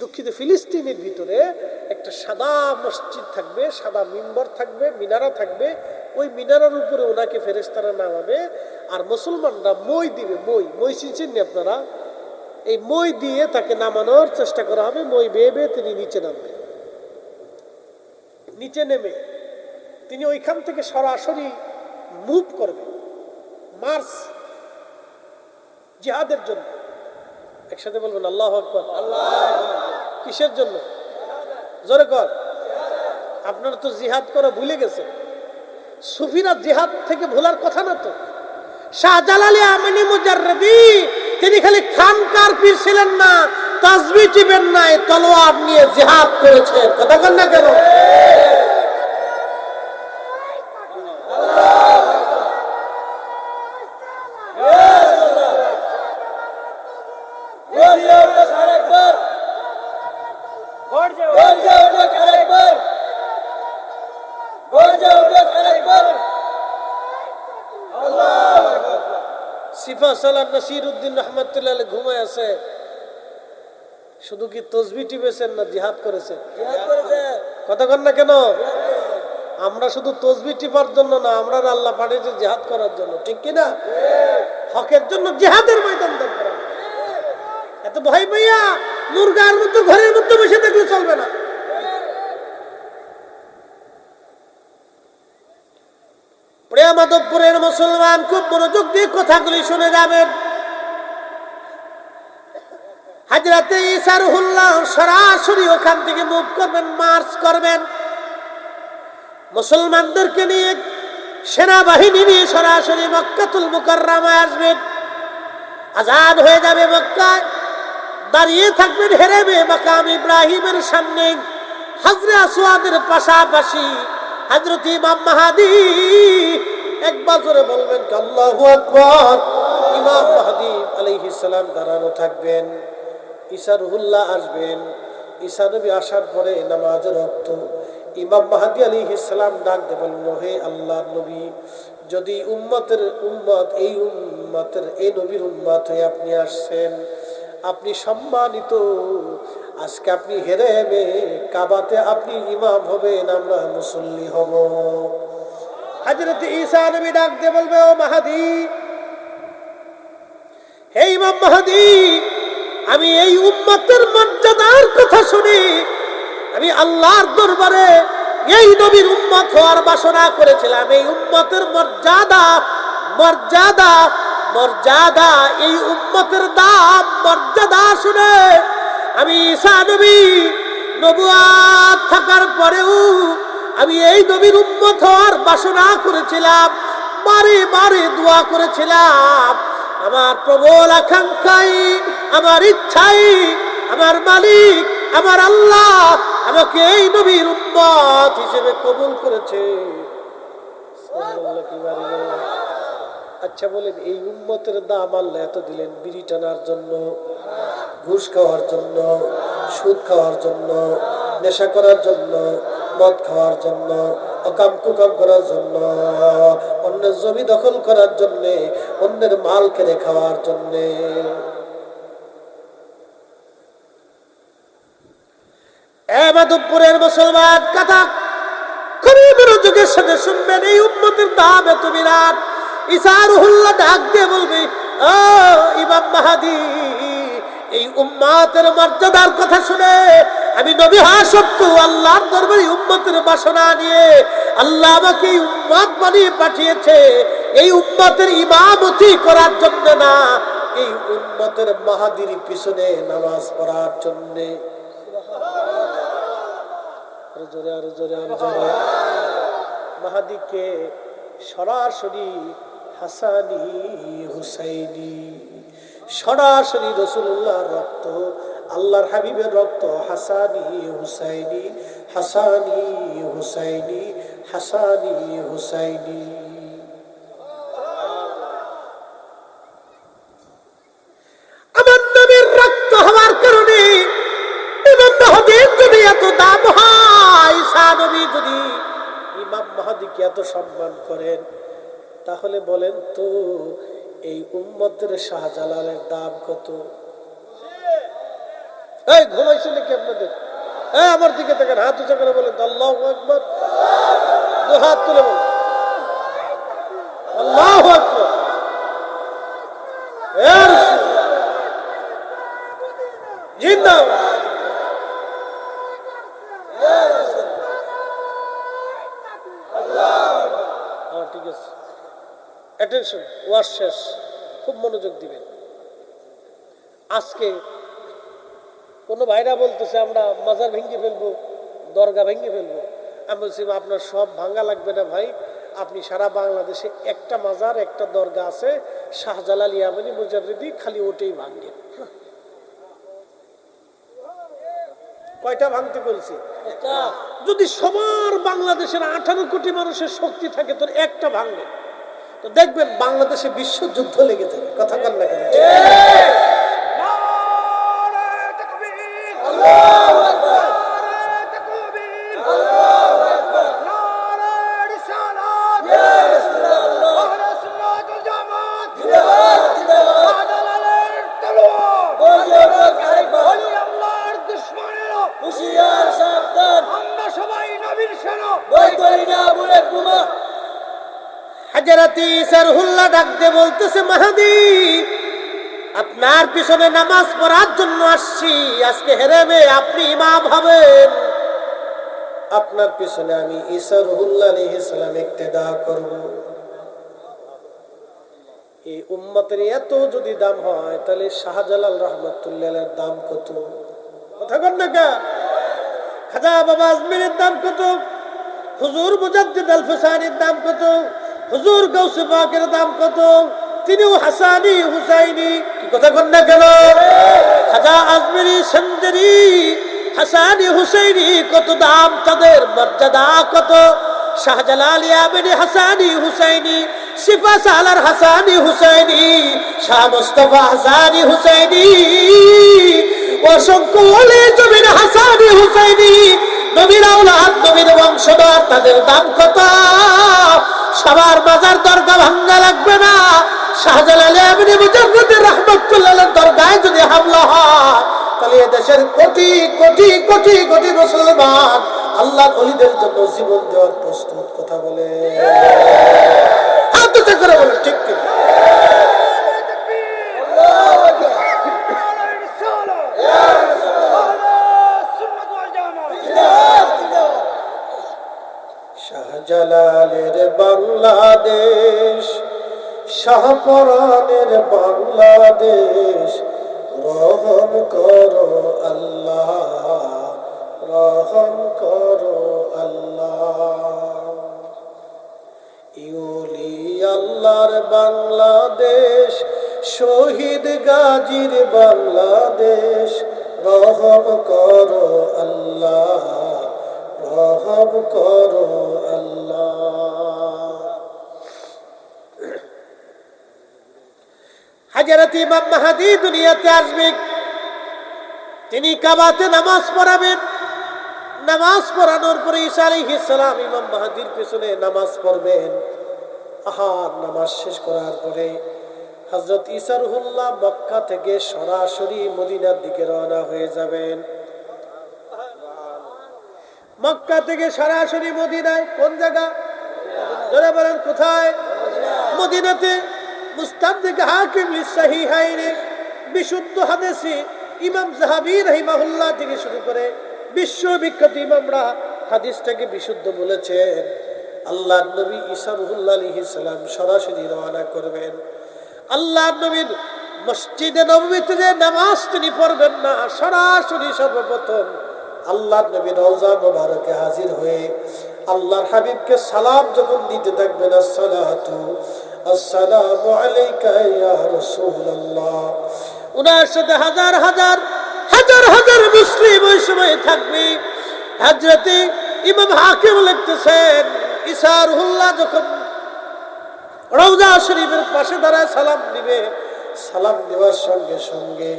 দুঃখিত ফিলিস্তিনের ভিতরে একটা সাদা মসজিদ থাকবে, সাদা মিম্বর থাকবে, মিনারা থাকবে। ওই মিনারার উপরে ওনাকে ফেরেশতারা নামাবে। আর মুসলমানরা মই দিবে। মই চিনছেন না আপনারা? এই মই দিয়ে তাকে নামানোর চেষ্টা করা হবে। মই বেয়ে বেয়ে তিনি নিচে নামবেন। নিচে নেমে তিনি ওইখান থেকে সরাসরি মুভ করবেন, মার্চ জিহাদের জন্য। একসাথে বলবেন আল্লাহু আকবার। কিসের জন্য? জোরে কর। আপনারা তো জিহাদ করা ভুলে গেছেন। সুফিরা জিহাদ থেকে ভোলার কথা না তো। শাহজালালি আমিনী মুজাররদি তিনি খালি খানকার পীর ছিলেন না, তাসবিহ টিপেন নাই, তলোয়ার নিয়ে জিহাদ করেছেন। কথা বলেন না কেন? সিফা সালাম নাসির উদ্দিন রহমতুল্লাহ ঘুমায় আছে। শুধু কি তসবিহ টিপেছেন না জিহাদ করেছেন? কথা কন না কেন? আমরা শুধু তসবিহ টিপার জন্য না, আমরা আল্লাহ পাঠিয়েছে জিহাদ করার জন্য। ঠিক কিনা? হকের জন্য জিহাদের ময়দান দরকার। এত ভয় পাইয়া মুরগার মধ্যে ঘরের মধ্যে বসে থাকলে চলবে না। প্রেমাদবপুরের মুসলমান খুব মনোযোগ দিয়ে কথাগুলি শুনে যাবেন। হাজরাতে ঈসা রুহুল্লাহ সরাসরি ওখান থেকে মুভ করবেন, মার্চ করবেন। মুসলমানদেরকে নিয়ে সেনাবাহিনী নিয়ে সরাসরি মক্কাতুল মুকাররমায় আসবেন। আজান হয়ে যাবে মক্কায়। দাঁড়িয়ে থাকবেন হেরেমে মাকাম ইব্রাহিমের সামনে, হাজরে আসওয়াদের পাশাপাশি হযরত ইমাম মাহদী। একবার জোরে বলবেন আল্লাহু আকবার। ইমাম মাহদী আলাইহিস সালাম দাঁড়ানো থাকবেন। ঈসা রুহুল্লাহ আসবেন। ঈসা নবী আসার পরে নামাজের ওয়াক্ত ইমাম মাহদী আলাইহিস সালাম ডাক দেবেন, হে আল্লাহর নবী, যদি এই উম্মতের এই নবীর উম্মত হয়ে আপনি আসছেন, আপনি সম্মানিত। আজকে আপনি হেরেমে কাবাতে আপনি ইমাম হবেন, আমরা মুসল্লি হব। হযরত ঈসা নবী ডাক দিয়ে বলবে, ও মাহদী, হে ইমাম মাহদী, আমি এই উম্মতের মর্যাদার কথা শুনি আমি আল্লাহর দরবারে এই নবীর উম্মত হওয়ার বাসনা করেছিলাম। এই উম্মতের মর্যাদা এই উম্মতের দাম মর্যাদা শুনে আমি ঈসা নবী নবুয়ত থাকার পরেও আমি এই নবীর উম্মত হওয়ার বাসনা করেছিলাম। মারে মারে দোয়া করেছিলাম। আমার প্রবল আকাঙ্ক্ষাই, আমার ইচ্ছাই, আমার মালিক, আমার আল্লাহ আমাকে এই নবীর উম্মত হিসেবে কবুল করেছে। আচ্ছা বলেন, এই উম্মতের দাম আল্লাহ এত দিলেন বিড়ি টানার জন্য, ঘুষ খাওয়ার জন্য, সুদ খাওয়ার জন্য, নেশা করার জন্য, মদ খাওয়ার জন্য, অকাম কুকাম করার জন্য, অন্যের জমি দখল করার জন্য, অন্যের মাল কেড়ে খাওয়ার জন্য। মাধবপুরের মুসলমান কথা খুবই মনোযোগের সাথে শুনবেন। এই উম্মতের দাম এত বিরাট। ঈসা রুহুল্লাহ ডাক দিয়ে বলবে, ও ইমাম মাহদী, এই উম্মতের মর্যাদার কথা শুনে আমি নবী হওয়া সত্ত্বেও আল্লাহর দরবারে উম্মতের বাসনা নিয়ে আল্লাহ আমাকে এই উম্মত বানিয়ে পাঠিয়েছে এই উম্মতের ইমামতি করার জন্য না, এই উম্মতের মাহদীর পিছনে নামাজ পড়ার জন্য। মাহদীকে সরাসরি হাসানি হুসাইনি, সরাসরি রাসূলুল্লাহর রক্ত, আল্লাহর হাবিবের রক্ত, হাসানি হুসাইনি, হাসানি হুসাইনি, হাসানি হুসাইনি। আমার নবীর রক্ত হওয়ার কারণে ইমাম মাহদীর যদি এত দাম হয়, ঈসা নবী যদি ইমাম মাহদীকে এত সম্মান করেন, তাহলে বলেন তো এই উম্মতের শাহজালালের দাম কত? এই ঘুমাইছে নাকি আপনাদের? আমার দিকে দেখেন, হাত উঁচা করে বলেন আল্লাহু আকবার। দু হাত তুলে বলেন আল্লাহু আকবার। জিন্দাবাদ। ঠিক আছে, অ্যাটেনশন, ওয়াজ শেষ, খুব মনোযোগ দিবেন। আজকে কোন ভাইরা বলতেছে আমরা মাজার ভেঙে ফেলবো, দরগা ভেঙে ফেলবো। আমি বলছি আপনার সব ভাঙা লাগবে না ভাই, আপনি সারা বাংলাদেশে একটা মাজার একটা দরগা আছে শাহজালাল ইয়ামানি মুজাদ্দিদি, খালি ওটাই ভাঙেন। কয়টা ভাঙতে বলছি? যদি সবার বাংলাদেশের 18 কোটি মানুষের শক্তি থাকে তো একটা ভাঙবে, তো দেখবেন বাংলাদেশে বিশ্বযুদ্ধ লেগে যাবে। কথা বল না কেন? হাজরাতি সারহুল্লাহ ডাকতে বলতেছে মাহদী, আপনার পিছনে নামাজ পড়ার জন্য আসছি, আজকে হেরেমে আপনি ইমাম হবেন, আপনার পিছনে আমি ঈসা রুহুল্লাহ আলাইহিস সালাম ইক্তেদা করব। এই উম্মতের এত যদি দাম হয়, তাহলে শাহজালাল রাহমাতুল্লাহর দাম কত? কথা বল না কা? খাজা বাবা আজমিরের দাম কত? হুজুর মুজাদ্দিদ আল ফুসানির দাম কত? হুজুর গাউসে পাকের দাম কত? তিনিও হাসানি হুসাইনি। কি কথা বল না কেন? খাজা আজমিরি সঞ্জরি হাসানি হুসাইনি কত দাম, তাদের মর্যাদা কত? শাহজালাল ইয়ামানি হাসানি হুসাইনি, সিফা সালার হাসানি হুসাইনি, শাহ মুস্তাফা হাসানি হুসাইনি, অসংখ্য ওলি জমির হাসানি হুসাইনি, নবীর আওলাদ নবীর বংশধর, তাদের দাম কত? সবার মাজার দরগা ভাঙ্গা লাগবে না, শাহজালাল ইয়ামানি মুজাদ্দিদ রাহমাতুল্লাহ দরগায় যদি হামলা হয়, তাহলে দেশের কোটি কোটি কোটি কোটি মুসলমান আল্লাহর ওলিদের জন্য জীবন দেওয়ার প্রস্তুত। কথা বলে হাত উঁচু করে বলে ঠিক ঠিক। শাহজালালের বাংলাদেশ, শাহপরানের বাংলাদেশ, রহম করো আল্লাহ, রহম করো আল্লাহ। ইউলি আল্লাহর বাংলাদেশ, শহীদ গাজীর বাংলাদেশ, রহম করো আল্লাহ, রহম করো আল্লাহ। হযরত ইমাম মাহদী দুনিয়াতে আসবেন, তিনি কাবাতে নামাজ পড়াবেন। নামাজ পড়ানোর পরে ঈসা আলাইহিস সালাম ইমাম মাহদীর পেছনে নামাজ পড়বেন। নামাজ শেষ করার পরে হযরত ঈসা রুহুল্লাহ মক্কা থেকে সরাসরি মদিনার দিকে রওনা হয়ে যাবেন। মক্কা থেকে সরাসরি মদিনায়। কোন জায়গা? যারা বলেন কোথায়? মদিনাতে। মুস্তাদরিক হাকিম লিসহিহাইনে বিশুদ্ধ হাদিসে ইমাম যাহাবী রাহিমাহুল্লাহ থেকে শুরু করে বিশ্ববিখ্যাত ইমামরা হাদিসটাকে বিশুদ্ধ বলেছেন। আল্লাহর নবী ঈসা রুহুল্লাহ আলাইহিস সালাম সরাসরি রওনা করবেন। আল্লাহর নবীর মসজিদে নববীতে যে নামাজ তিনি পড়বেন না, সরাসরি সর্বপ্রথম আল্লাহর নবী রওজা মুবারকে হাজির হয়ে আল্লাহর হাবিবকে সালাম যখন দিতে থাকবেন, আসসালাতু আসসালামু আলাইকা ইয়া রাসূলুল্লাহ, উনার সাথে হাজার হাজার হাজার হাজার মুসলিম ওই সময় থাকবে। হযরত ইমাম হাকিম লিখতেছেন, ঈসা রুহুল্লাহ যখন রওজা শরীফের পাশে দাঁড়ায় সালাম দিবে, সালাম দেওয়ার সঙ্গে সঙ্গে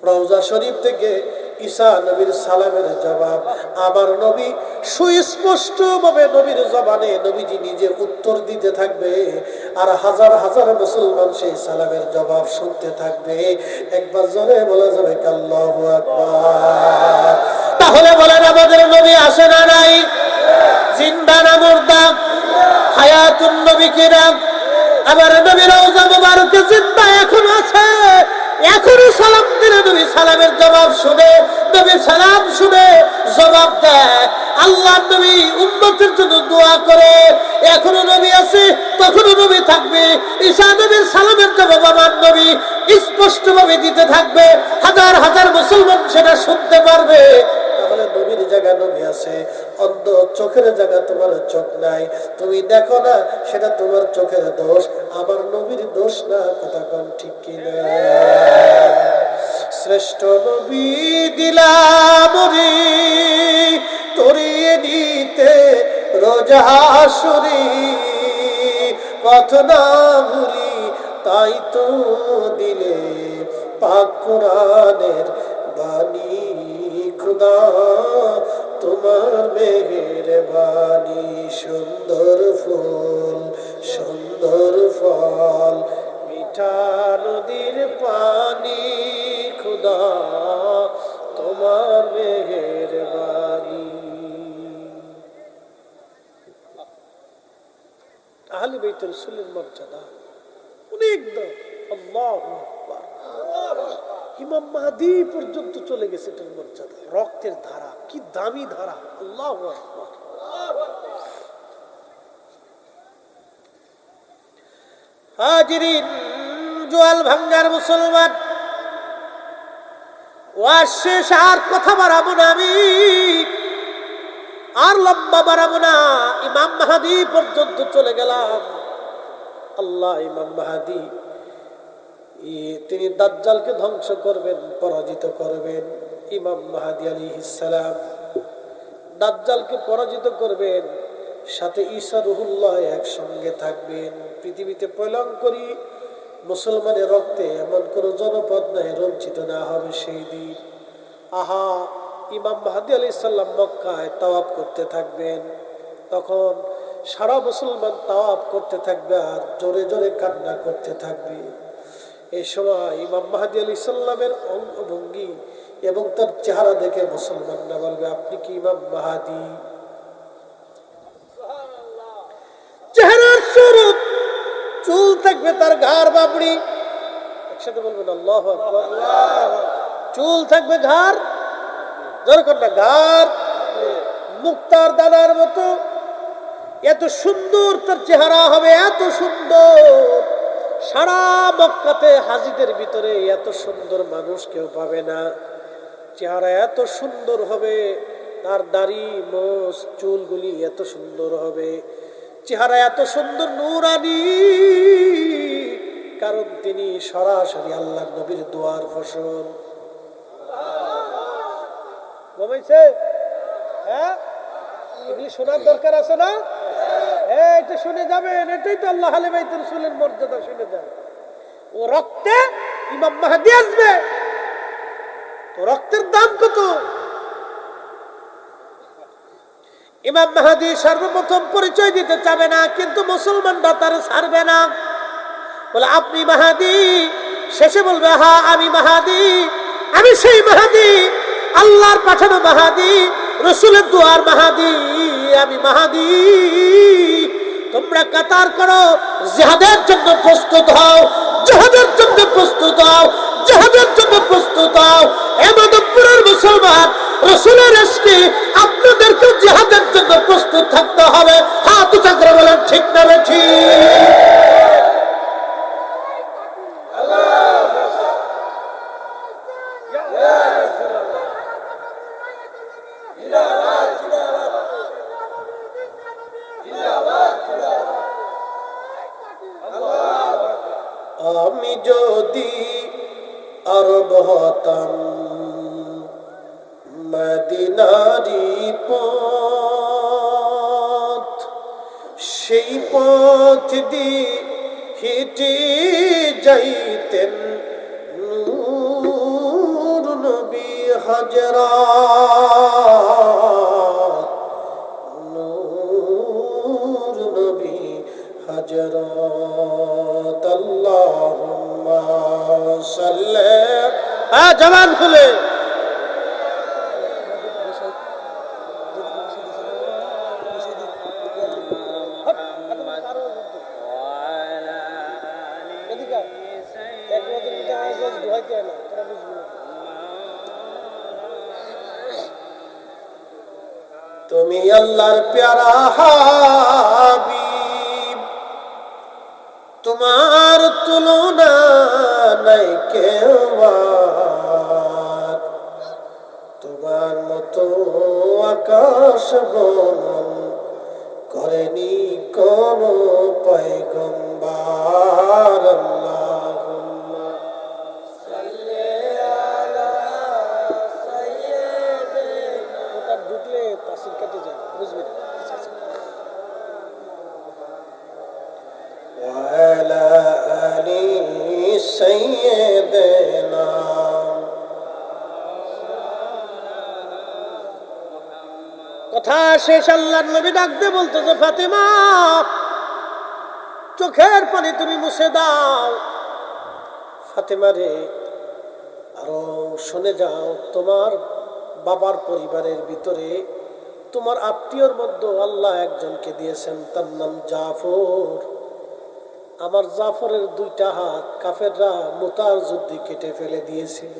রওজা শরীফ থেকে ঈসা নবীর সালামের জবাব আমার নবী সুস্পষ্ট ভাবে নবীর জবানে নবীজি নিজে উত্তর দিতে থাকবে, আর হাজার হাজার মুসলমান সেই সালামের জবাব শুনতে থাকবে। একবার জোরে বলা যাবে আল্লাহু আকবার। তাহলে বলেন আমাদের নবী আছে না নাই? জিন্দা না মুর্দা? হায়াতুন নবী কিনা? আমার নবীর রওজা মুবারকে জিন্দা এখন আছে, এখনো সালাম দিলে নবী সালামের জবাব শুনে, নবী সালাম শুনে জবাব দেয়। আল্লাহ নবী উম্মতের জন্য দোয়া করে, এখনো নবী আছে, তখনো নবী থাকবে। ঈসা নবীর সালামের জবাব আমার নবী স্পষ্ট ভাবে দিতে থাকবে, হাজার হাজার মুসলমান সেটা শুনতে পারবে। তাহলে নবীর জায়গা নবী আছে, অন্ধ চোখের জায়গা তোমার চোখ নাই, তুমি দেখো না, সেটা তোমার চোখের দোষ, আমার নবীর দোষ না। কথা কোন ঠিক কিনা? শ্রেষ্ঠ নবী দিলাম তরিয়ে দিতে রোজা হাসুরি, পথ না ভুলি তাই তো দিলে পাক কোরআনের বাণী। খুদা তোমার মেহেরবানি, সুন্দর ফুল সুন্দর ফল মিঠা নদীর পানি, খুদা তোমার মেহেরবানি। আহলে বাইত রাসূলের মর্যাদা অনেক দাম। আল্লাহু আকবার। ইমাম মাহদী পর্যন্ত চলে গেছে এটার মর্যাদা। রক্তের ধারা, কি দামি ধারা! আল্লাহু আকবার। হাজিরিন, জোয়াল ভাঙ্গার মুসলমান, ওয়াজ শেষ, আর কথা বাড়াবো না, আমি আর লম্বা বাড়াবো না। ইমাম মাহদী পর্যন্ত চলে গেলাম। আল্লাহ ইমাম মাহদী তিনি দাজ্জালকে ধ্বংস করবেন, পরাজিত করবেন। ইমাম মাহদী আলাইহিস সালাম দাজ্জালকে পরাজিত করবেন, সাথে ঈসা রুহুল্লাহ একসঙ্গে থাকবেন। পৃথিবীতে প্রলয় করি মুসলমানের রক্তে এমন কোন জনপদ নাই রঞ্চিত না হবে সেই দিন। আহা, ইমাম মাহদী আলাইহিস সালাম মক্কায় তাওয়াফ করতে থাকবেন, তখন সারা মুসলমান তাওয়াফ করতে থাকবে আর জোরে জোরে কান্না করতে থাকবে। এই সময় ইমাম মাহদী আলাইহিস সালামের অঙ্গভঙ্গি এবং তার চেহারা দেখে মুসলমানরা বলবে, আপনি কি ইমাম মাহদী? চেহারার স্বরূপ, চুল থাকবে তার ঘাড় বাবড়ি, একসাথে বলবেন আল্লাহু আকবার। চুল থাকবে ঘাড়, যেরকম না ঘাড়, মুক্তার দানার মতো, এত সুন্দর তার চেহারা হবে, এত সুন্দর। সারা মক্কাতে হাজীদের ভিতরে এত সুন্দর মানুষ কেউ পাবে না। চেহারা এত সুন্দর হবে, তার দাড়ি মোছ চুলগুলি এত সুন্দর হবে, চেহারা এত সুন্দর নূরানি, কারণ তিনি সরাসরি আল্লাহর নবীর দোয়ার ফসল। ঘুমাইছে? হ্যাঁ, এগুলি শোনার দরকার আছে না? হ্যাঁ, এটা শুনে যাবেন, এটাই তো আল্লাহ আহলে বাইত রাসূলের মর্যাদা। শুনে যান, ও রক্তে ইমাম মাহদী আসবে, তো রক্তের দাম কত? ইমাম মাহদী সর্বপ্রথম পরিচয় দিতে চাবে না, কিন্তু মুসলমানরা তার ছাড়বে না। বলে, আপনি মাহদী? শেষে বলবে, হ্যাঁ আমি মাহদী, আমি সেই মাহদী, আল্লাহর পাঠানো মাহদী, রাসূলের দোয়ার মাহদী, আমি মাহদী। তোমরা কাতার করো, জিহাদের জন্য প্রস্তুত হও, জিহাদের জন্য প্রস্তুত হও, জিহাদের জন্য প্রস্তুত হও। হে মাধবপুরের মুসলমান, রাসূলের ইশকে আপনাদেরকে জিহাদের জন্য প্রস্তুত থাকতে হবে। হাত উঁচা করে বলেন, ঠিক না ঠিক? আমি যদি আরব হতাম, মদিনারি পথ, সেই পথ দিয়ে হেঁটে যাইতেন নূর নবী হাজরাত, নূর নবী হাজরাত। আল্লাহুম্মা সাল্লি, হ্যাঁ জবান খুলে, তুমি আল্লাহর প্যারা হাবিব, তোমার তুলনা নাই কেউ আর, তোমার মতো আকাশ ভ্রমণ করেনি কোন পয়গম্বর। আল্লাহুম্মা সাল্লি আলা সাইয়্যিদিনা, ওটা ঢুকলে তাসির কেটে যায়, বুঝবি না। ওয়া আলা আলি সাইয়্যিদিনা। কথা শেষ, আল্লাহর নবী ডাকতে বলতেছে, ফাতেমা চোখের পানি তুমি মুছে দাও। ফাতেমা রে, আরো শুনে যাও, তোমার বাবার পরিবারের ভিতরে তোমার আত্মীয়র মধ্যে আল্লাহ একজনকে দিয়েছেন, তার নাম জাফর। আমার জাফরের দুইটা হাত কাফেররা মুতার যুদ্ধে কেটে ফেলে দিয়েছিল।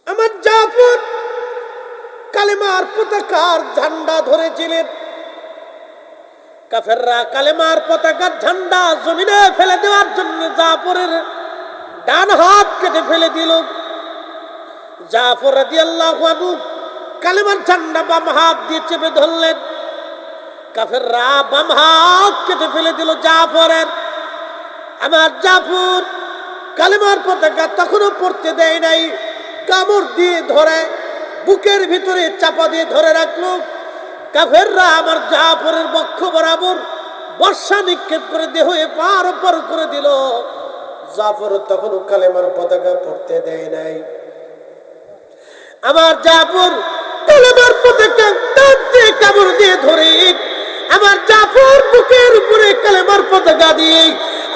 আমার জাফর কালেমার পতাকার ঝান্ডা ধরেছিলেন, কাফেররা কালেমার পতাকার ঝান্ডা জমিনে ফেলে দেওয়ার জন্য জাফরের ডান হাত কেটে ফেলে দিল। জাফর রাদিয়াল্লাহু আনহু কালেমার ঝান্ডা বাম হাত দিয়ে চেপে ধরলেন, কাফেররা বাম হাত কেটে ফেলে দিল জাফরের। আমার জাফর কালেমার পতাকা তখনও পড়তে দেয় নাই, কামড় দিয়ে ধরে বুকের ভিতরে চাপা দিয়ে ধরে রাখলো। কাফেররা আমার জাফরের বক্ষ বরাবর বর্ষা নিক্ষেপ করে দেহ পার পার করে দিল। জাফর তখনও কালেমার পতাকা পড়তে দেয় নাই। আমার জাফর কালেমার পতাকা টানতে কামড় দিয়ে ধরে, আমার জাফর বুকের উপরে কালেমার পতাকা দিয়ে,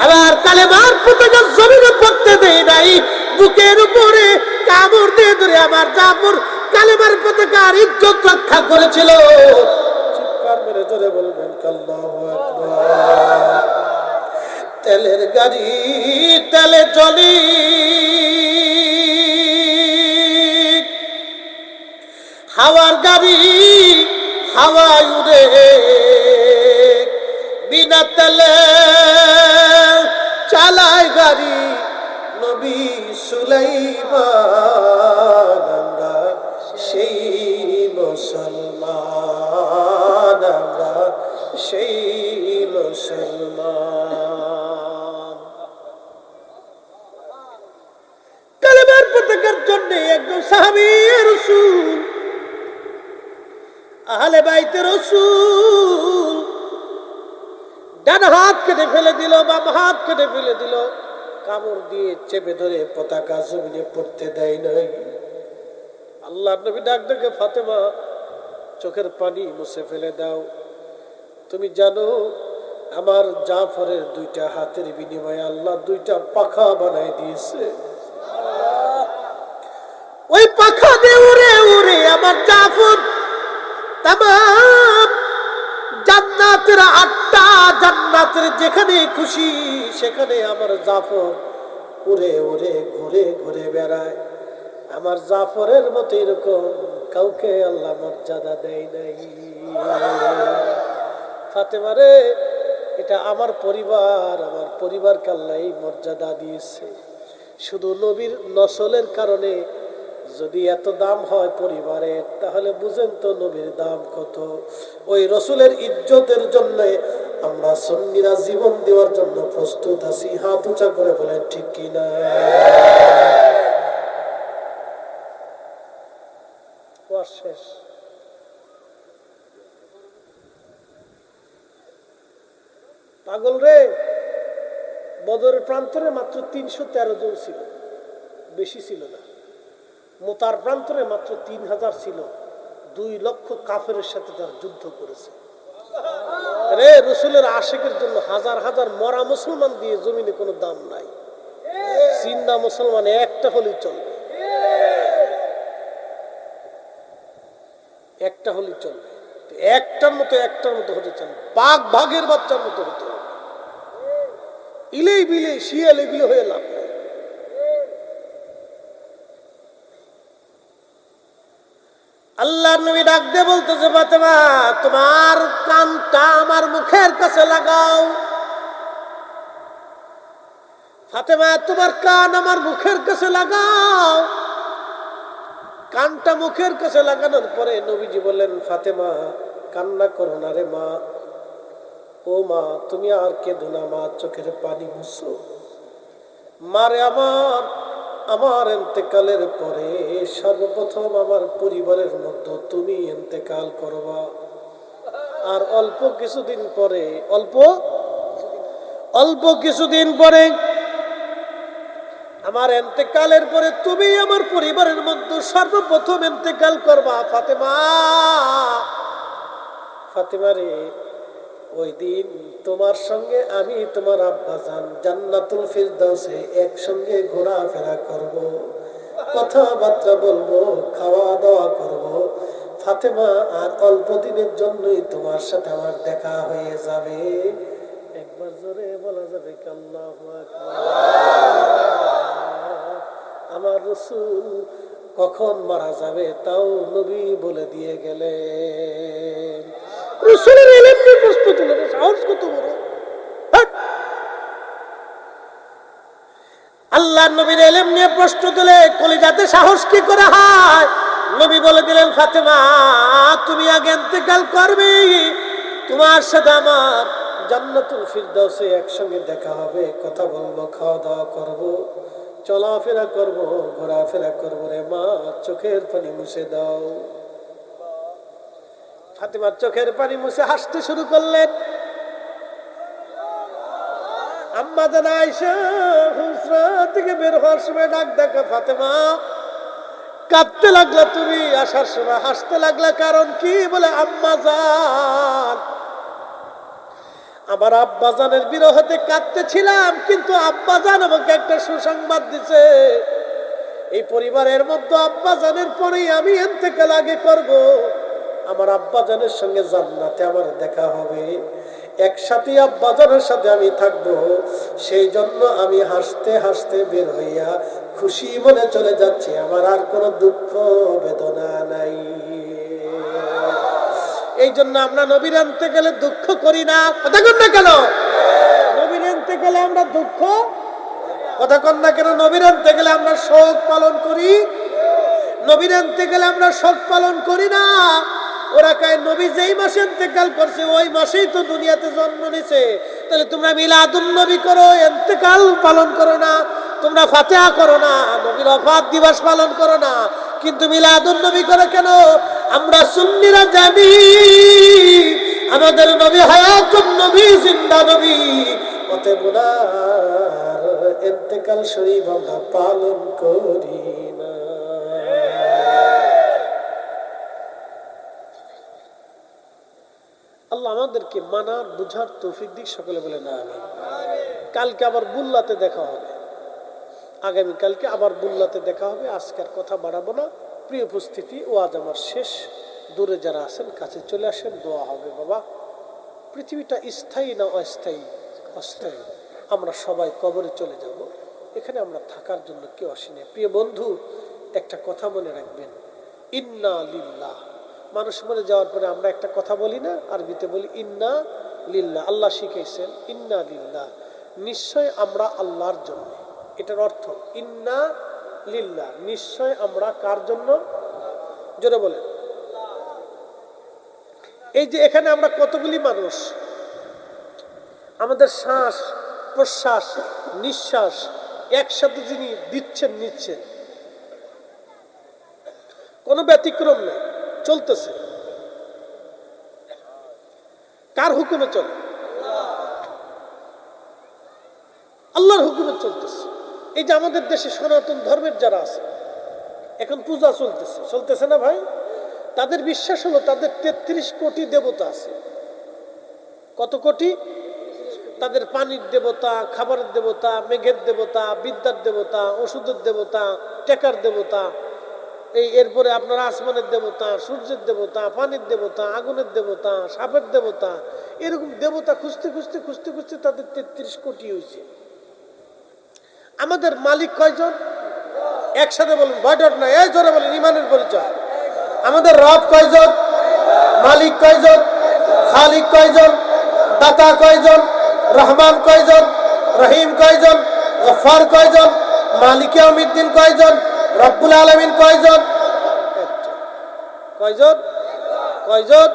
আবার কালেমার পতাকা জমিনে পড়তে দেয় নাই, বুকের উপরে কামড় দিয়ে ধরে আমার জাফর কালেমার পতাকার ইজ্জত রক্ষা করেছিল। চিৎকার মেরে জোরে বলবেন আল্লাহু আকবার। তেলের গাড়ি তেলে চলি, হাওয়ার গাড়ি হাওয়ায় উড়ে, বিনা তেলে চালায় গাড়ি নবী সুলাইমান। আমরা সেই মুসলমান, আমরা সেই মুসলমান। কালেমার পতাকার জন্য একজন সাহাবী রাসূল, আহলে বাইতে রাসূল ডান হাত কেটে ফেলে দিল, বাম হাত কেটে ফেলে দিল, কামড় দিয়ে চেপে ধরে পতাকা জমিনে পড়তে দেয় নাই। আল্লাহর নবী ডাক ডেকে, ফাতেমা চোখের পানি মুছে ফেলে দাও। তুমি জানো আমার জাফরের দুইটা হাতের বিনিময়ে আল্লাহ দুইটা পাখা বানাই দিয়েছে। ওই পাখা দিয়ে উড়ে উড়ে আমার জাফর তামাম জান্নাতের আটটা জান্নাতের যেখানে খুশি সেখানে আমার জাফর উড়ে উড়ে ঘুরে ঘুরে বেড়ায়। আমার জাফরের মতো এরকম কাউকে আল্লাহ মর্যাদা দেয় নাই। ফাতেমা রে, এটা আমার পরিবারকে আল্লাহ এই মর্যাদা দিয়েছে। শুধু নবীর নসলের কারণে যদি এত দাম হয় পরিবারের, তাহলে বুঝেন তো নবীর দাম কত। ওই রসুলের ইজ্জতের জন্য আমরা সুন্নিরা জীবন দেওয়ার জন্য প্রস্তুত আছি। হাত উঁচা করে বলেন ঠিক কিনা? শেষ। পাগল রে, বদরের প্রান্তরে মাত্র 313 জন ছিল। বেশি ছিল না। মুতার প্রান্তরে মাত্র 3000 ছিল। 2 লক্ষ কাফেরের সাথে তারা যুদ্ধ করেছে। রে রসুলের আশিকের জন্য হাজার হাজার মরা মুসলমান দিয়ে জমিনে কোনো দাম নাই। জিন্দা মুসলমান একটা হলেই চলবে, একটা হলেই চলবে। একটার মতো হতে চান, বাঘ বাঘের বাচ্চার মতো হতে হবে। ইলেই বিলে শিয়ালে বিলে হয়ে লাভ নাই। আল্লাহর নবী ডাক দিয়ে বলতেছে, ফাতেমা তোমার কানটা আমার মুখের কাছে লাগাও। ফাতেমা তোমার কান আমার মুখের কাছে লাগাও। কানটা মুখের কাছে লাগানোর পরে নবীজি বললেন, ফাতেমা কান্না করো না রে মা। ও মা তুমি আর কেঁদো না মা, চোখের পানি মুছো। মারে আমার ইন্তেকালের পরে সর্বপ্রথম আমার পরিবারের মধ্যে তুমি ইন্তেকাল করবা। আর অল্প কিছুদিন পরে আমার ইন্তেকালের পরে তুমি আমার পরিবারের মধ্যে সর্বপ্রথম ইন্তেকাল করবা। ফাতেমা রে, ওই দিন তোমার সঙ্গে আমি তোমার আব্বাজান জান্নাতুল ফিরদাউসে একসঙ্গে ঘোরাফেরা করব, কথাবার্তা বলবো, খাওয়া দাওয়া করব। ফাতেমা আর অল্প দিনের জন্যই তোমার সাথে আমার দেখা হয়ে যাবে। একবার জোরে বলা যাবে কি আল্লাহু আকবার। আমার রাসূল কখন মারা যাবে তাও নবী বলে দিয়ে গেলেন। রাসূলের ইলম নিয়ে প্রশ্ন তুলে, সাহস কত বড়! আল্লাহর নবীর ইলম নিয়ে প্রশ্ন তুলে কলিজাতে সাহস কি করে হয়? নবী বলে দিলেন, ফাতেমা তুমি আগে ইন্তেকাল করবে, তোমার সাথে আমার জান্নাতুল ফিরদাউসে একসঙ্গে দেখা হবে, কথা বলবো, খাওয়া দাওয়া করবো, চলাফেরা করবো, ঘোরাফেরা করবো। রে মা চোখের পানি মুছে দাও। ফাতেমার চোখের পানি মুছে হাসতে শুরু করলেন। আম্মা জান আয়েশা হুজরা থেকে বের হওয়ার সময় ডাক দেখা, ফাতেমা কাঁদতে লাগলা তুমি, আসার সময় হাসতে লাগলা, কারণ কি? বলে আম্মা জান আমার আব্বাজানের বিরহতে কাঁদতেছিলাম, কিন্তু আব্বাজান আমাকে একটা সুসংবাদ দিছে, এই পরিবারের মধ্যে আব্বাজানের পরেই আমি ইন্তেকাল আগে করব। আমার আব্বাজানের সঙ্গে জান্নাতে আমার দেখা হবে, একসাথে আব্বাজানের সাথে আমি থাকব। সেই জন্য আমি হাসতে হাসতে বের হইয়া খুশি মনে চলে যাচ্ছি, আমার আর কোনো দুঃখ বেদনা নাই। এই জন্য আমরা নবীর আনতে গেলে দুঃখ করি না। কথা কন না কেন? নবীর আনতে গেলে আমরা দুঃখ, কথা কন না কেন? নবীর আনতে গেলে আমরা শোক পালন করি, নবীর আনতে গেলে আমরা শোক পালন করি না। ওরা কয় নবী যেই মাসে ইন্তেকাল করছে ওই মাসেই তো দুনিয়াতে জন্ম নিছে, তাহলে তোমরা মিলাদুন নবী করো, ইন্তেকাল পালন করো না, তোমরা ফাতিহা করো না, নবীর ওফাত দিবস পালন করো না, কিন্তু মিলাদুন নবী করো কেন? আমরা সুন্নিরা জানি আমাদের নবী হায়াতুন নবী, জিন্দা নবী, অতএব ওনার ইন্তেকাল শরীফ আমরা পালন করি না। আল্লাহ আমাদেরকে মানার বুঝার তৌফিক দিক, সকলে বলে না আমিন। কালকে আবার বুল্লাতে দেখা হবে, আগামীকালকে আবার বুল্লাতে দেখা হবে। আজকের কথা বাড়াবো না। প্রিয় উপস্থিতি, ও আজ আমার শেষ। দূরে যারা আছেন কাছে চলে আসেন, দোয়া হবে। বাবা, পৃথিবীটা স্থায়ী না অস্থায়ী? অস্থায়ী। আমরা সবাই কবরে চলে যাব, এখানে আমরা থাকার জন্য কেউ আসিনি। প্রিয় বন্ধু, একটা কথা মনে রাখবেন, ইন্না লিল্লাহ। মানুষ মরে যাওয়ার পরে আমরা একটা কথা বলি না, আরবিতে বলি ইন্না লিল্লাহ। আল্লাহ শিখাইছেন ইন্না লিল্লাহ, নিশ্চয় আমরা আল্লাহর জন্য। এটার অর্থ ইন্না লিল্লাহ, নিশ্চয় আমরা কার জন্য? জোরে বলেন। এই যে এখানে আমরা কতগুলি মানুষ, আমাদের শ্বাস প্রশ্বাস নিঃশ্বাস একসাথে যিনি দিচ্ছেন নিচ্ছেন, কোনো ব্যতিক্রম নেই, চলতেছে। কার হুকুমে চলে? আল্লাহর হুকুমে চলতেছে। এই যে আমাদের দেশে সনাতন ধর্মের যারা আছে, এখন পূজা চলতেছে না ভাই? তাদের বিশ্বাস হলো তাদের 33 কোটি দেবতা আছে। কত কোটি? তাদের পানির দেবতা, খাবারের দেবতা, মেঘের দেবতা, বিদ্যার দেবতা, ওষুধের দেবতা, টেকার দেবতা, এরপরে আপনার আসমানের দেবতা, সূর্যের দেবতা, পানির দেবতা, আগুনের দেবতা, সাপের দেবতা, এরকম দেবতা খুঁজতে খুঁজতে খুঁজতে খুঁজতে তাদের 33 কোটি হয়েছে। আমাদের মালিক কয়জন? একসাথে বলুন, ভয়ডট না, এই জোরে বলেন, ইমানের পরিচয়। আমাদের রব কয়জন? মালিক কয়জন? খালিক কয়জন? দাতা কয়জন? রহমান কয়জন? রহিম কয়জন? গফফার কয়জন? মালিক ইয়াউমিদ্দিন কয়জন? রব্বুল আলামিন কয়জন? একজন। কয়জন? কয়জন?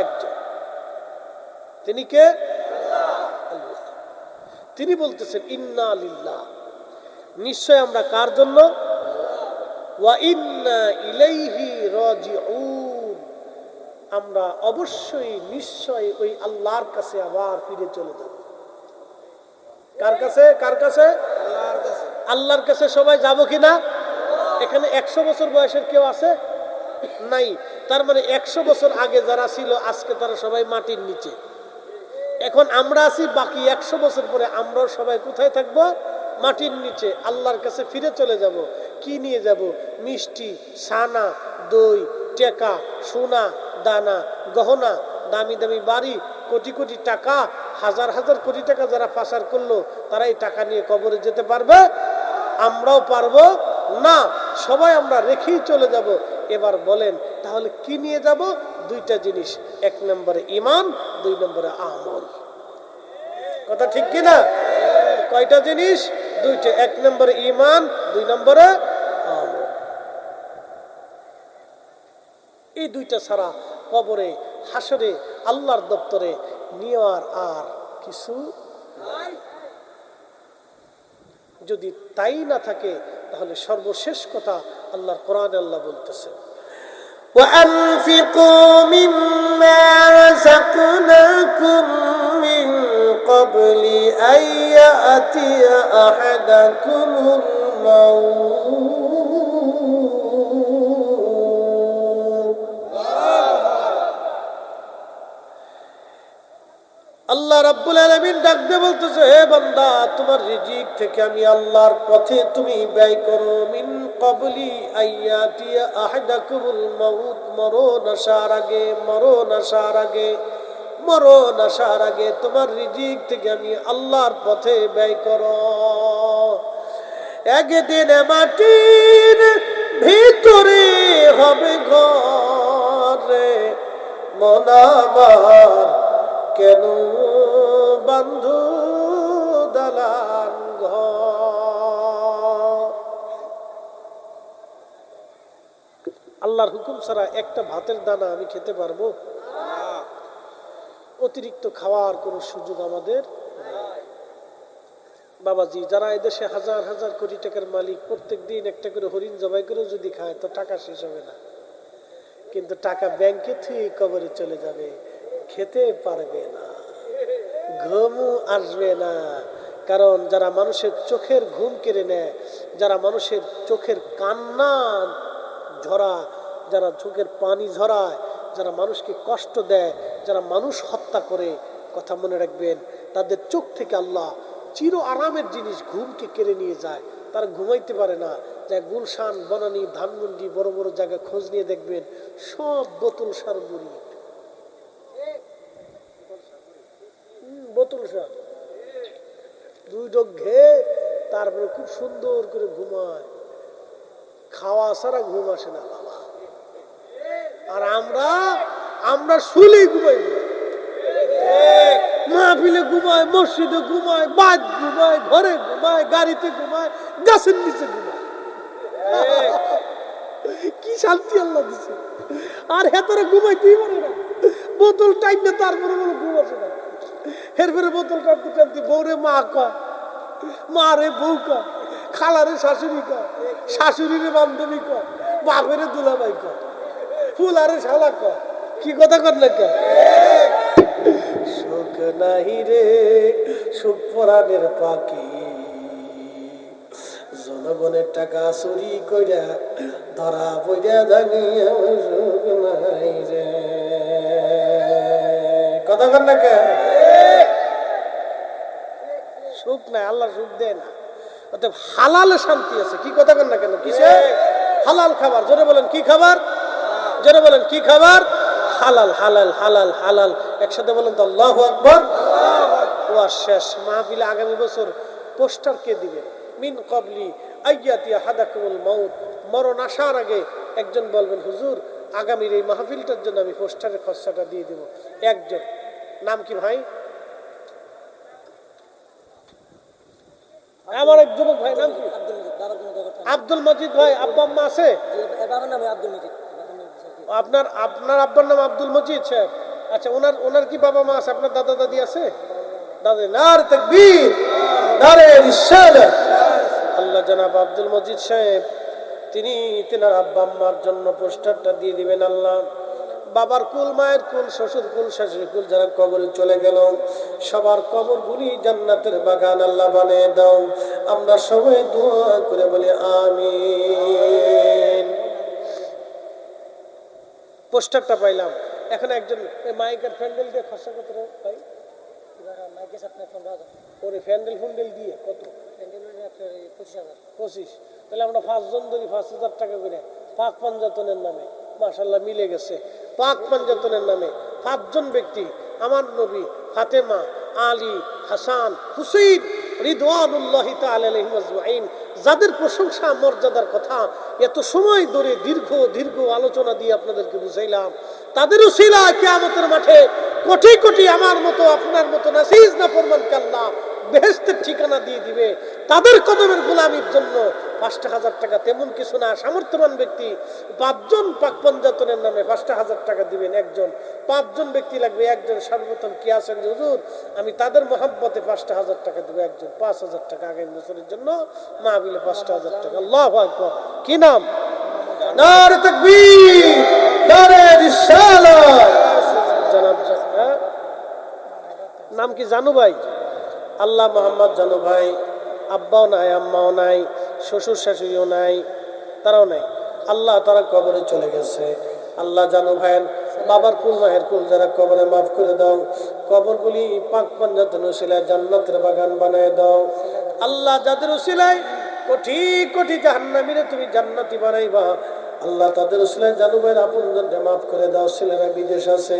একজন। তিনি কে? আল্লাহ। তিনি বলতেছেন ইন্না লিল্লাহ, নিশ্চয় আমরা কার জন্য? ওয়া ইন্না ইলাইহি রাজিউন, আমরা অবশ্যই নিশ্চয় ওই আল্লাহর কাছে আবার ফিরে চলে যাব। কার কাছে? কার কাছে? আল্লাহর কাছে। আল্লাহর কাছে সবাই যাব কিনা? এখানে 100 বছর বয়সের কেউ আছে? নাই। তার মানে 100 বছর আগে যারা ছিল আজকে তারা সবাই মাটির নিচে। এখন আমরা আছি, বাকি 100 বছর পরে আমরাও সবাই কোথায় থাকবো? মাটির নিচে। আল্লাহর কাছে ফিরে চলে যাব। কি নিয়ে যাব? মিষ্টি, ছানা, দই, টেকা, সোনা, দানা, গহনা, দামি দামি বাড়ি, কোটি কোটি টাকা, হাজার হাজার কোটি টাকা যারা পাচার করলো তারা এই টাকা নিয়ে কবরে যেতে পারবে? আমরাও পারবো না। সবাই আমরা রেখেই চলে যাব। এবার বলেন তাহলে কি নিয়ে যাব? দুইটা জিনিস, 1 নম্বরে ঈমান, 2 নম্বরে আমল। কথা ঠিক কিনা? কয়টা জিনিস? দুইটা। 1 নম্বরে ঈমান, 2 নম্বরে আমল। এই দুইটা ছাড়া কবরে, হাসরে, আল্লাহর দপ্তরে নেওয়ার আর কিছু নাই। যদি তাই না থাকে তাহলে সর্বশেষ কথা আল্লাহর কোরআনে আল্লাহ বলতেছেন, وَأَنْفِقُوا مِمَّا رَزَقْنَاكُمْ مِنْ قَبْلِ أَنْ يَأْتِيَ أَحَدَكُمُ الْمَوْتُ। আল্লাহ রাব্বুল আলামিন ডাক দিয়ে বলতেছে, হে বান্দা, তোমার রিজিক থেকে আমি আল্লাহর পথে তুমি ব্যয় করো। মিন ক্বাবলি আইয়াতিয়া আহাদাকুমুল মাউত, মরণ আসার আগে, মরণ আসার আগে, মরণ আসার আগে তোমার রিজিক থেকে আমি আল্লাহর পথে ব্যয় করো। একদিন মাটির ভিতরে হবে ঘরে, মন আমার কেন বন্ধু দালান ঘর। আল্লাহর হুকুম ছাড়া একটা ভাতের দানা আমি খেতে পারবো? অতিরিক্ত খাওয়ার কোনো সুযোগ আমাদের নাই। বাবাজি, যারা এদেশে হাজার হাজার কোটি টাকার মালিক, প্রত্যেক দিন একটা করে হরিণ জবাই করে যদি খায় তো টাকা শেষ হবে না। কিন্তু টাকা ব্যাংকে থুয়ে কবরে চলে যাবে, খেতে পারবে না, ঘুমও আসবে না। কারণ যারা মানুষের চোখের ঘুম কেড়ে নেয়, যারা মানুষের চোখের কান্না ঝরায়, যারা চোখের পানি ঝরায়, যারা মানুষকে কষ্ট দেয়, যারা মানুষ হত্যা করে, কথা মনে রাখবেন, তাদের চোখ থেকে আল্লাহ চির আরামের জিনিস ঘুমকে কেড়ে নিয়ে যায়। তারা ঘুমাইতে পারে না। যা গুলশান, বনানী, ধানমন্ডি, বড় বড় জায়গায় খোঁজ নিয়ে দেখবেন সব বোতল সার বুড়ি, বোতল সার, 2 ডোক ঘেয়ে তারপরে খুব সুন্দর করে ঘুমায়। খাওয়া ছাড়া ঘুম আসে না বাবা। আর আমরা শুলেই ঘুমাই, মাহফিলে ঘুমায়, মসজিদে ঘুমায়, বাদ ঘুমায়, ঘরে ঘুমায়, গাড়িতে ঘুমায়, গাছের নিচে ঘুমায়। কি শান্তি আল্লাহ দিছে। আর হেতরে ঘুমাইতেই পারে না, বোতল টাইম না, তারপরে বলে ঘুম আসে না। এরপরে বোতল টানতে টানতে বউরে মা কয়, মা রে বউ কয়, খালারে শাশুড়ি কয়, শাশুড়িরে বান্ধবী কয়, বাপেরে দুলাভাই কয়, ফুলারে শালা কয়। কি কথা করলে কয়? সুখ নাহি রে সুখ পরাণের পাখি, জনগণের টাকা চুরি কইরা ধরা পইরা জানিয়া সুখ নাই রে। কথা বল না কে? সুখ নাই, আল্লাহ সুখ দেয় না। অতএব হালালে শান্তি আছে। কি কথা বল না কেন? কিসে? হালাল খাবার। জোরে বলেন কি খাবার? জোরে বলেন কি খাবার? হালাল হালাল হালাল হালাল। একসাথে বলেন তো আল্লাহু আকবার। ওয়া শেষ মাহফিলে আগামী বছর পোস্টার কে দিবেন? মিন ক্বাবলি আইয়াতি আহাদাকুমুল মাউত, মরণ আসার আগে একজন বলবেন হুজুর আগামীর এই মাহফিলটার জন্য আমি পোস্টারের খরচাটা দিয়ে দেব। একজন। নাম কি ভাই? আমার একজন ভাই নাম কি? আব্দুল মজিদ ভাই। আব্বা আম্মা আছে? আপনার আব্বার নাম আব্দুল মজিদ সাহেব। আচ্ছা, ওনার কি বাবা মা আছে? আপনার দাদা দাদি আছে? দাদা। নারে তাকবীর, নারে রিসালাত। আল্লাহ জনাব আব্দুল মজিদ সাহেব তিনি তেনার আব্বা আম্মার জন্য পোস্টারটা দিয়ে দিবেন। আল্লাহ বাবার কুল, মায়ের কুল, শ্বশুর কুল, শাশুড়ি কুল যারা কবরে চলে গেল সবার কবরগুলি জান্নাতের বাগান আল্লাহ বানিয়ে দাও। আমরা সবাই দোয়া করে বলি আমিন। পোস্টারটা পাইলাম। এখন একজন মাইকের প্যান্ডেল দিয়ে খরচা কত ভাই? ওরে প্যান্ডেল ফুন্ডেল দিয়ে কত? 25,000। তাহলে আমরা 5 জন ধরি 5,000 টাকা করে পাক পাঞ্জাতনের নামে। মাশাআল্লাহ মিলে গেছে। পাক পাঞ্জাতনের নামে 5 জন ব্যক্তি, আমার নবী, ফাতেমা, আলী, হাসান, হুসাইন রিদওয়ানুল্লাহি তাআলা আলাইহিম আজমাইন, যাদের প্রশংসা মর্যাদার কথা এত সময় ধরে দীর্ঘ আলোচনা দিয়ে আপনাদেরকে বুঝাইলাম, তাদের উসিলায় কিয়ামতের মাঠে কোটি কোটি আমার মতো আপনার মতো নাসিজ নাফরমানকে আল্লাহ বেহেশতের ঠিকানা দিয়ে দিবে। তাদের কদমের গোলামির জন্য 5,000 টাকা তেমন কিছু না। সামর্থ্যবান ব্যক্তি 5 জন পাক পাঞ্জাতনের নামে 5,000 টাকা দিবেন। একজন। 5 জন ব্যক্তি লাগবে। একজন সর্বপ্রথম কি আছেন হুজুর আমি তাদের মহব্বতে 5,000 টাকা দেব। একজন 5,000 টাকা আগামী বছরের জন্য মাহফিলে 5,000 টাকা। আল্লাহু আকবার। কি নাম? নারে তাকবীর, নারে রিসালাত। জনাব নাম কি জানু ভাই? আল্লাহ মোহাম্মদ জানু ভাই। আব্বাও নাই, আম্মাও নাই, শ্বশুর শাশুড়িও নাই, তারাও নাই। আল্লাহ তারা কবরে চলে গেছে। আল্লাহ জানু ভাইয়ের বাবার কুল, মায়ের কুল যারা কবরে মাফ করে দাও। কবরগুলি পাক পাঞ্জাতন উসিলায় জান্নাতের বাগান বানায় দাও। আল্লাহ যাদের উসিলায় কোটি কোটি জাহান্নামীরে তুমি জান্নাতি বানাইবা, আল্লাহ তাদের উসিলায় জানু ভাইয়ের আপনজনকে মাফ করে দাও। ছেলেরা বিদেশ আছে,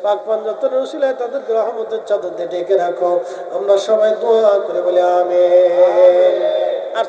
পাক পাঞ্জাতনের উসিলায় তাদের রহমতের চাদর দিয়ে ঢেকে রাখো। আমরা সবাই দোয়া করে বলি আমিন।